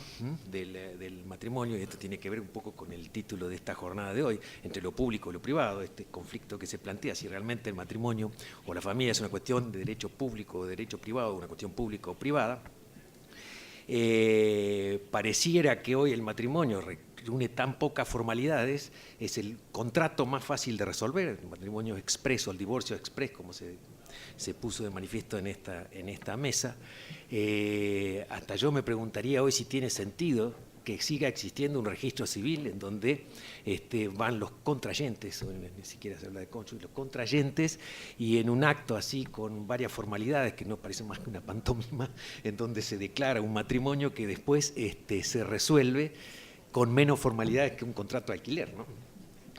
del matrimonio. Y esto tiene que ver un poco con el título de esta jornada de hoy, entre lo público y lo privado, este conflicto que se plantea, si realmente el matrimonio o la familia es una cuestión de derecho público o derecho privado, una cuestión pública o privada. Pareciera que hoy el matrimonio reúne tan pocas formalidades, es el contrato más fácil de resolver, el matrimonio expreso, el divorcio express, como se se puso de manifiesto en esta mesa. Hasta yo me preguntaría hoy si tiene sentido que siga existiendo un registro civil en donde van los contrayentes, o ni siquiera se habla de cónyuges, los contrayentes, y en un acto así con varias formalidades que no parece más que una pantomima, en donde se declara un matrimonio que después se resuelve con menos formalidades que un contrato de alquiler, ¿no?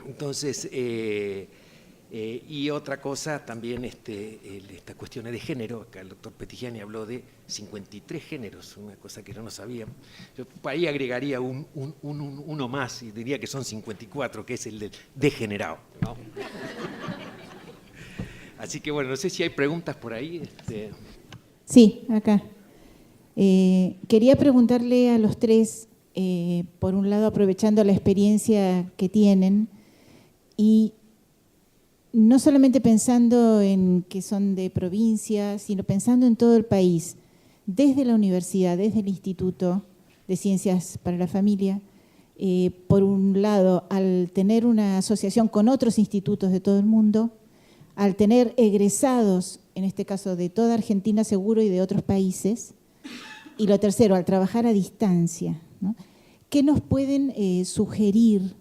Entonces, y otra cosa también, estas cuestiones de género, acá el doctor Petigiani habló de 53 géneros, una cosa que no sabíamos. Yo ahí agregaría uno más y diría que son 54, que es el del degenerado, ¿no? Así que bueno, no sé si hay preguntas por ahí. Sí, acá. Quería preguntarle a los tres, por un lado, aprovechando la experiencia que tienen, y no solamente pensando en que son de provincia, sino pensando en todo el país, desde la universidad, desde el Instituto de Ciencias para la Familia, por un lado, al tener una asociación con otros institutos de todo el mundo, al tener egresados, en este caso de toda Argentina seguro y de otros países, y lo tercero, al trabajar a distancia, ¿no? ¿Qué nos pueden sugerir?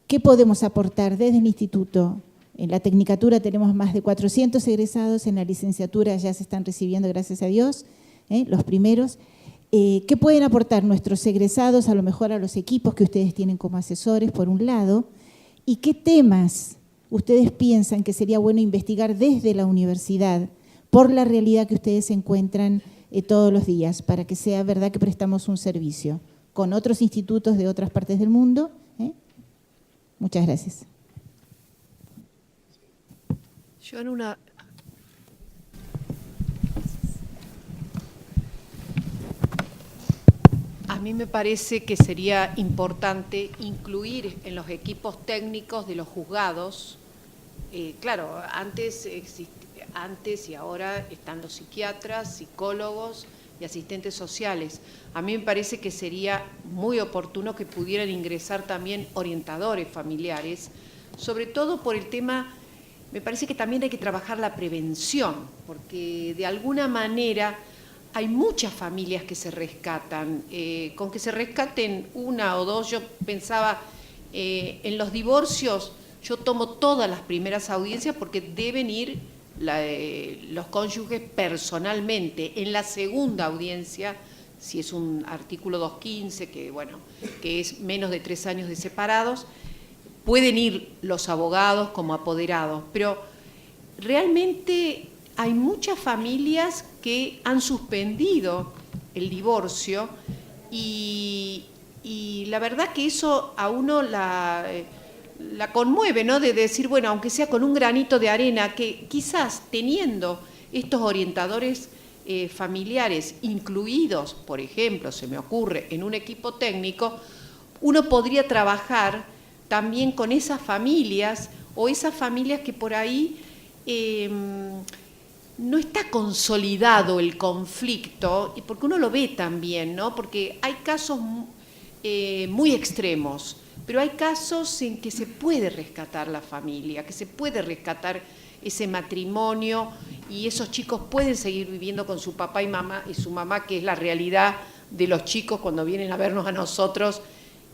¿Qué podemos aportar desde el instituto? En la tecnicatura tenemos más de 400 egresados, en la licenciatura ya se están recibiendo, gracias a Dios, los primeros. ¿Qué pueden aportar nuestros egresados, a lo mejor a los equipos que ustedes tienen como asesores, por un lado? ¿Y qué temas ustedes piensan que sería bueno investigar desde la universidad por la realidad que ustedes se encuentran todos los días, para que sea verdad que prestamos un servicio con otros institutos de otras partes del mundo? Muchas gracias. Yo en una... A mí me parece que sería importante incluir en los equipos técnicos de los juzgados, claro, antes y ahora están los psiquiatras, psicólogos y asistentes sociales. A mí me parece que sería muy oportuno que pudieran ingresar también orientadores familiares, sobre todo por el tema. Me parece que también hay que trabajar la prevención, porque de alguna manera hay muchas familias que se rescatan. Con que se rescaten una o dos, yo pensaba en los divorcios, yo tomo todas las primeras audiencias porque deben ir los cónyuges personalmente. En la segunda audiencia, si es un artículo 215, que es menos de 3 años de separados, pueden ir los abogados como apoderados, pero realmente hay muchas familias que han suspendido el divorcio y la verdad que eso a uno la conmueve, ¿no? De decir, bueno, aunque sea con un granito de arena, que quizás teniendo estos orientadores familiares incluidos, por ejemplo, se me ocurre, en un equipo técnico, uno podría trabajar también con esas familias o esas familias que por ahí no está consolidado el conflicto, y porque uno lo ve también, ¿no? Porque hay casos muy extremos, pero hay casos en que se puede rescatar la familia, que se puede rescatar ese matrimonio y esos chicos pueden seguir viviendo con su papá y su mamá, que es la realidad de los chicos cuando vienen a vernos a nosotros,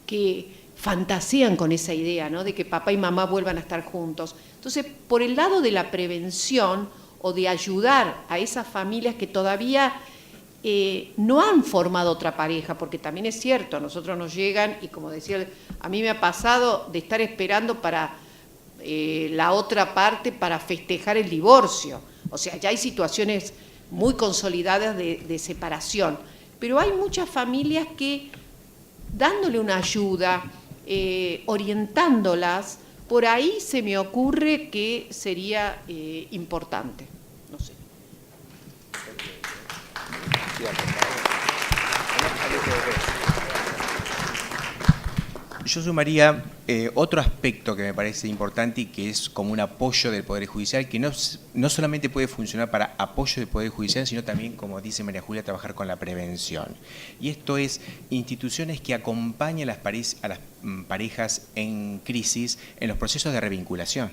que fantasean con esa idea, ¿no? De que papá y mamá vuelvan a estar juntos. Entonces, por el lado de la prevención o de ayudar a esas familias que todavía no han formado otra pareja, porque también es cierto, a nosotros nos llegan, y como decía, a mí me ha pasado de estar esperando para la otra parte para festejar el divorcio. O sea, ya hay situaciones muy consolidadas de separación, pero hay muchas familias que, dándole una ayuda, orientándolas, por ahí se me ocurre que sería importante. No sé. Yo sumaría otro aspecto que me parece importante y que es como un apoyo del Poder Judicial, que no solamente puede funcionar para apoyo del Poder Judicial, sino también, como dice María Julia, trabajar con la prevención. Y esto es instituciones que acompañan a las parejas en crisis en los procesos de revinculación.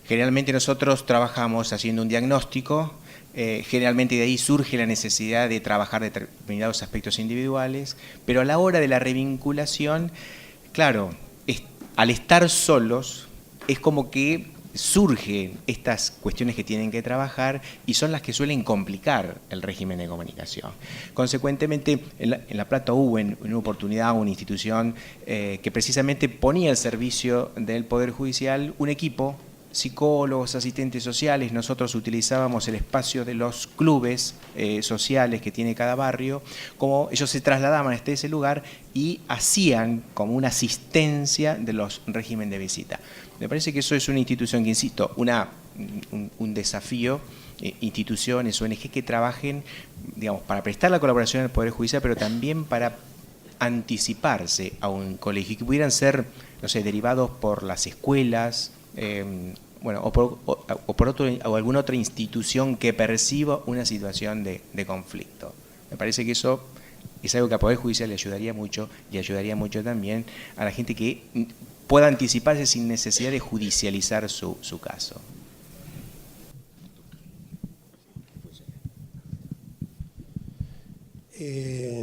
Generalmente nosotros trabajamos haciendo un diagnóstico, generalmente de ahí surge la necesidad de trabajar determinados aspectos individuales, pero a la hora de la revinculación, claro, al estar solos es como que surgen estas cuestiones que tienen que trabajar y son las que suelen complicar el régimen de comunicación. Consecuentemente, en La Plata hubo en una oportunidad una institución que precisamente ponía al servicio del Poder Judicial un equipo, psicólogos, asistentes sociales. Nosotros utilizábamos el espacio de los clubes sociales que tiene cada barrio, como ellos se trasladaban hasta ese lugar y hacían como una asistencia de los regímenes de visita. Me parece que eso es una institución que, insisto, un desafío, instituciones, ONG que trabajen, digamos, para prestar la colaboración al Poder Judicial, pero también para anticiparse a un colegio, que pudieran ser, no sé, derivados por las escuelas, o alguna otra institución que perciba una situación de conflicto. Me parece que eso es algo que al Poder Judicial le ayudaría mucho y ayudaría mucho también a la gente que pueda anticiparse sin necesidad de judicializar su caso.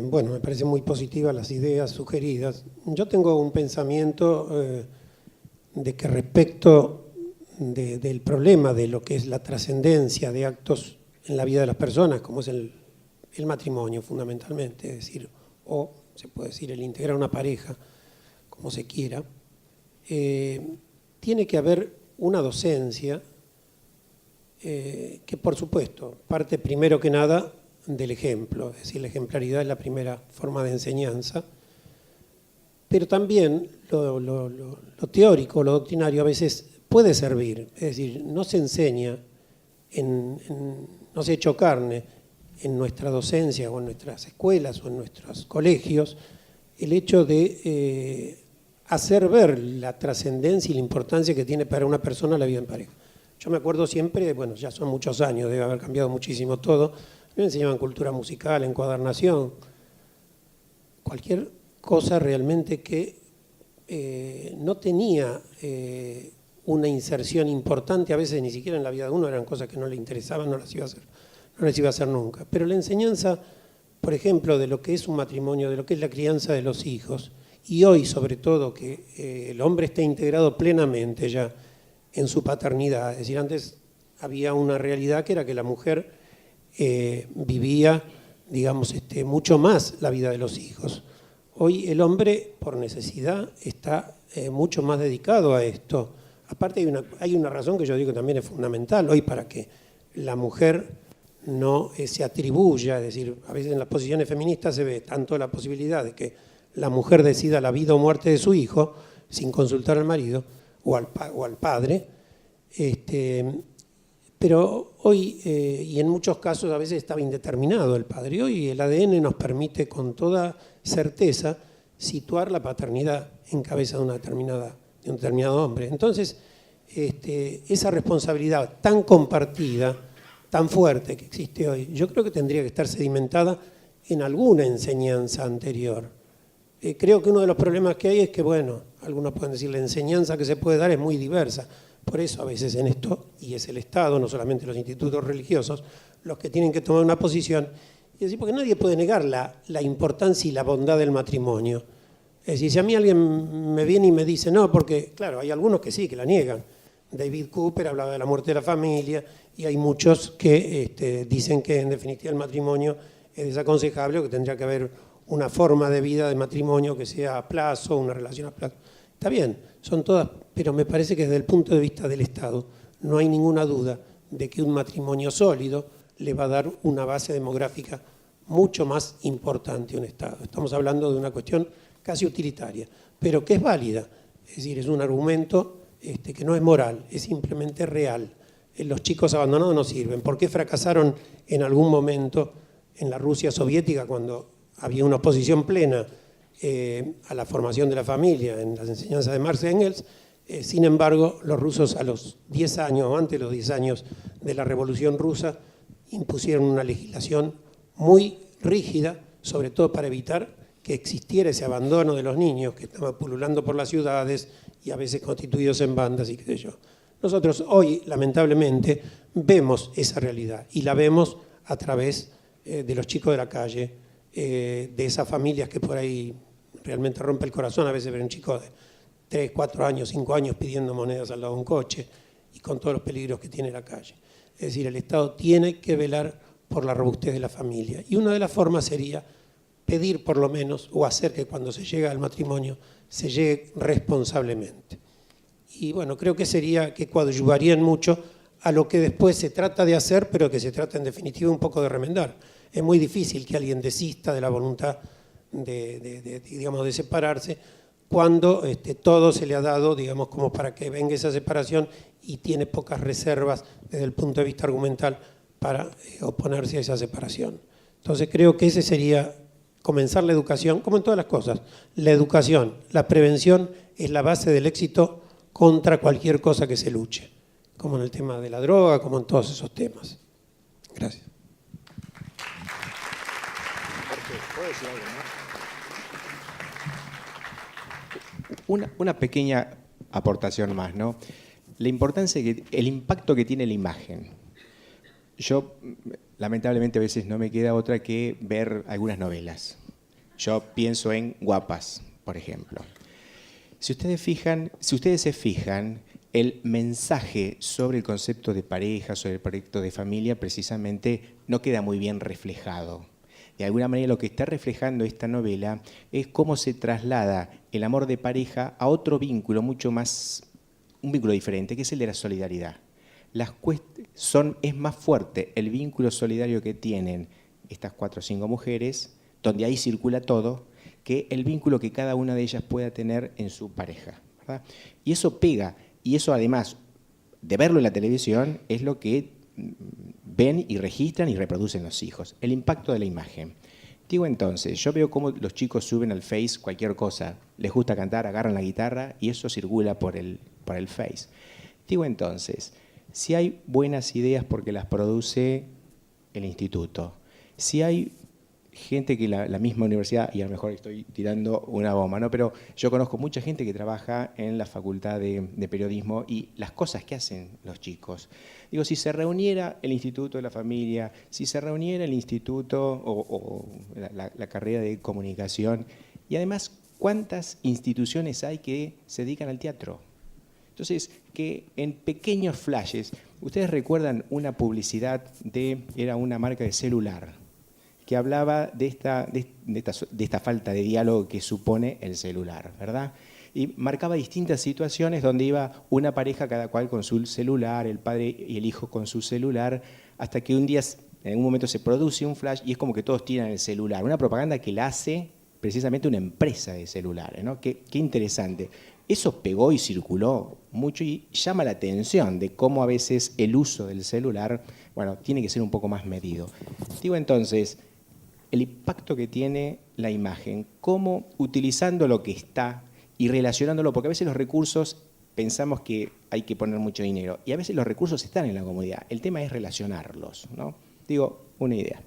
Bueno, me parecen muy positivas las ideas sugeridas. Yo tengo un pensamiento de que respecto del problema de lo que es la trascendencia de actos en la vida de las personas, como es el matrimonio fundamentalmente, es decir, o se puede decir el integrar una pareja, como se quiera, tiene que haber una docencia que, por supuesto, parte primero que nada del ejemplo, es decir, la ejemplaridad es la primera forma de enseñanza, pero también lo teórico, lo doctrinario a veces puede servir, es decir, no se enseña, no se ha hecho carne en nuestra docencia o en nuestras escuelas o en nuestros colegios el hecho de hacer ver la trascendencia y la importancia que tiene para una persona la vida en pareja. Yo me acuerdo siempre, bueno, ya son muchos años, debe haber cambiado muchísimo todo, me enseñaban cultura musical, encuadernación, cualquier cosa realmente que no tenía una inserción importante, a veces ni siquiera en la vida de uno, eran cosas que no le interesaban, no las iba a hacer nunca. Pero la enseñanza, por ejemplo, de lo que es un matrimonio, de lo que es la crianza de los hijos, y hoy sobre todo que el hombre está integrado plenamente ya en su paternidad, es decir, antes había una realidad que era que la mujer vivía, digamos, mucho más la vida de los hijos. Hoy el hombre, por necesidad, está mucho más dedicado a esto. Aparte hay una razón que yo digo que también es fundamental hoy para que la mujer no se atribuya, es decir, a veces en las posiciones feministas se ve tanto la posibilidad de que la mujer decida la vida o muerte de su hijo sin consultar al marido o al padre, pero hoy, y en muchos casos a veces estaba indeterminado el padre, hoy el ADN nos permite con toda certeza situar la paternidad en cabeza de un determinado hombre. Entonces, esa responsabilidad tan compartida, tan fuerte que existe hoy, yo creo que tendría que estar sedimentada en alguna enseñanza anterior. Creo que uno de los problemas que hay es que, bueno, algunos pueden decir la enseñanza que se puede dar es muy diversa. Por eso a veces en esto, y es el Estado, no solamente los institutos religiosos, los que tienen que tomar una posición, y decir, porque nadie puede negar la importancia y la bondad del matrimonio. Es decir, si a mí alguien me viene y me dice, no, porque, claro, hay algunos que sí, que la niegan. David Cooper hablaba de la muerte de la familia, y hay muchos que dicen que en definitiva el matrimonio es desaconsejable o que tendría que haber una forma de vida de matrimonio que sea a plazo, una relación a plazo. Está bien, son todas, pero me parece que desde el punto de vista del Estado no hay ninguna duda de que un matrimonio sólido le va a dar una base demográfica mucho más importante a un Estado. Estamos hablando de una cuestión casi utilitaria, pero que es válida. Es decir, es un argumento que no es moral, es simplemente real. Los chicos abandonados no sirven. ¿Por qué fracasaron en algún momento en la Rusia soviética cuando había una oposición plena a la formación de la familia en las enseñanzas de Marx y Engels? Sin embargo, los rusos a los 10 años, o antes de los 10 años de la Revolución Rusa, impusieron una legislación muy rígida, sobre todo para evitar que existiera ese abandono de los niños que estaban pululando por las ciudades y a veces constituidos en bandas y qué sé yo. Nosotros hoy, lamentablemente, vemos esa realidad y la vemos a través de los chicos de la calle, de esas familias que por ahí realmente rompe el corazón. A veces ver un chico de 3, 4 años, 5 años pidiendo monedas al lado de un coche y con todos los peligros que tiene la calle. Es decir, el Estado tiene que velar por la robustez de la familia. Y una de las formas sería pedir por lo menos o hacer que cuando se llega al matrimonio se llegue responsablemente. Y bueno, creo que sería que coadyuvarían mucho a lo que después se trata de hacer, pero que se trata en definitiva un poco de remendar. Es muy difícil que alguien desista de la voluntad digamos, de separarse cuando todo se le ha dado, digamos, como para que venga esa separación y tiene pocas reservas desde el punto de vista argumental para oponerse a esa separación. Entonces creo que ese sería comenzar la educación, como en todas las cosas. La educación, la prevención es la base del éxito contra cualquier cosa que se luche, como en el tema de la droga, como en todos esos temas. Gracias. ¿Puedo decir algo, no? Una pequeña aportación más, ¿no? La importancia, el impacto que tiene la imagen. Yo, lamentablemente, a veces no me queda otra que ver algunas novelas. Yo pienso en Guapas, por ejemplo. Si ustedes se fijan, el mensaje sobre el concepto de pareja, sobre el proyecto de familia, precisamente no queda muy bien reflejado. De alguna manera lo que está reflejando esta novela es cómo se traslada el amor de pareja a otro vínculo mucho más, un vínculo diferente, que es el de la solidaridad. Es más fuerte el vínculo solidario que tienen estas 4 o 5 mujeres, donde ahí circula todo, que el vínculo que cada una de ellas pueda tener en su pareja, ¿verdad? Y eso pega, y eso además de verlo en la televisión es lo que ven y registran y reproducen los hijos. El impacto de la imagen. Digo entonces, yo veo cómo los chicos suben al Face cualquier cosa, les gusta cantar, agarran la guitarra y eso circula por el Face. Digo entonces, si hay buenas ideas porque las produce el instituto, si hay gente que la misma universidad, y a lo mejor estoy tirando una bomba, ¿no? Pero yo conozco mucha gente que trabaja en la facultad de periodismo y las cosas que hacen los chicos. Digo, si se reuniera el Instituto de la Familia, si se reuniera el instituto o la carrera de comunicación, y además, ¿cuántas instituciones hay que se dedican al teatro? Entonces, que en pequeños flashes, ustedes recuerdan una publicidad era una marca de celular, que hablaba de esta falta de diálogo que supone el celular, ¿verdad? Y marcaba distintas situaciones donde iba una pareja cada cual con su celular, el padre y el hijo con su celular, hasta que un día, en un momento se produce un flash y es como que todos tiran el celular. Una propaganda que la hace precisamente una empresa de celulares, ¿no? Qué interesante. Eso pegó y circuló mucho y llama la atención de cómo a veces el uso del celular, bueno, tiene que ser un poco más medido. Digo entonces, el impacto que tiene la imagen, cómo utilizando lo que está y relacionándolo, porque a veces los recursos pensamos que hay que poner mucho dinero y a veces los recursos están en la comunidad. El tema es relacionarlos, ¿no? Digo, una idea.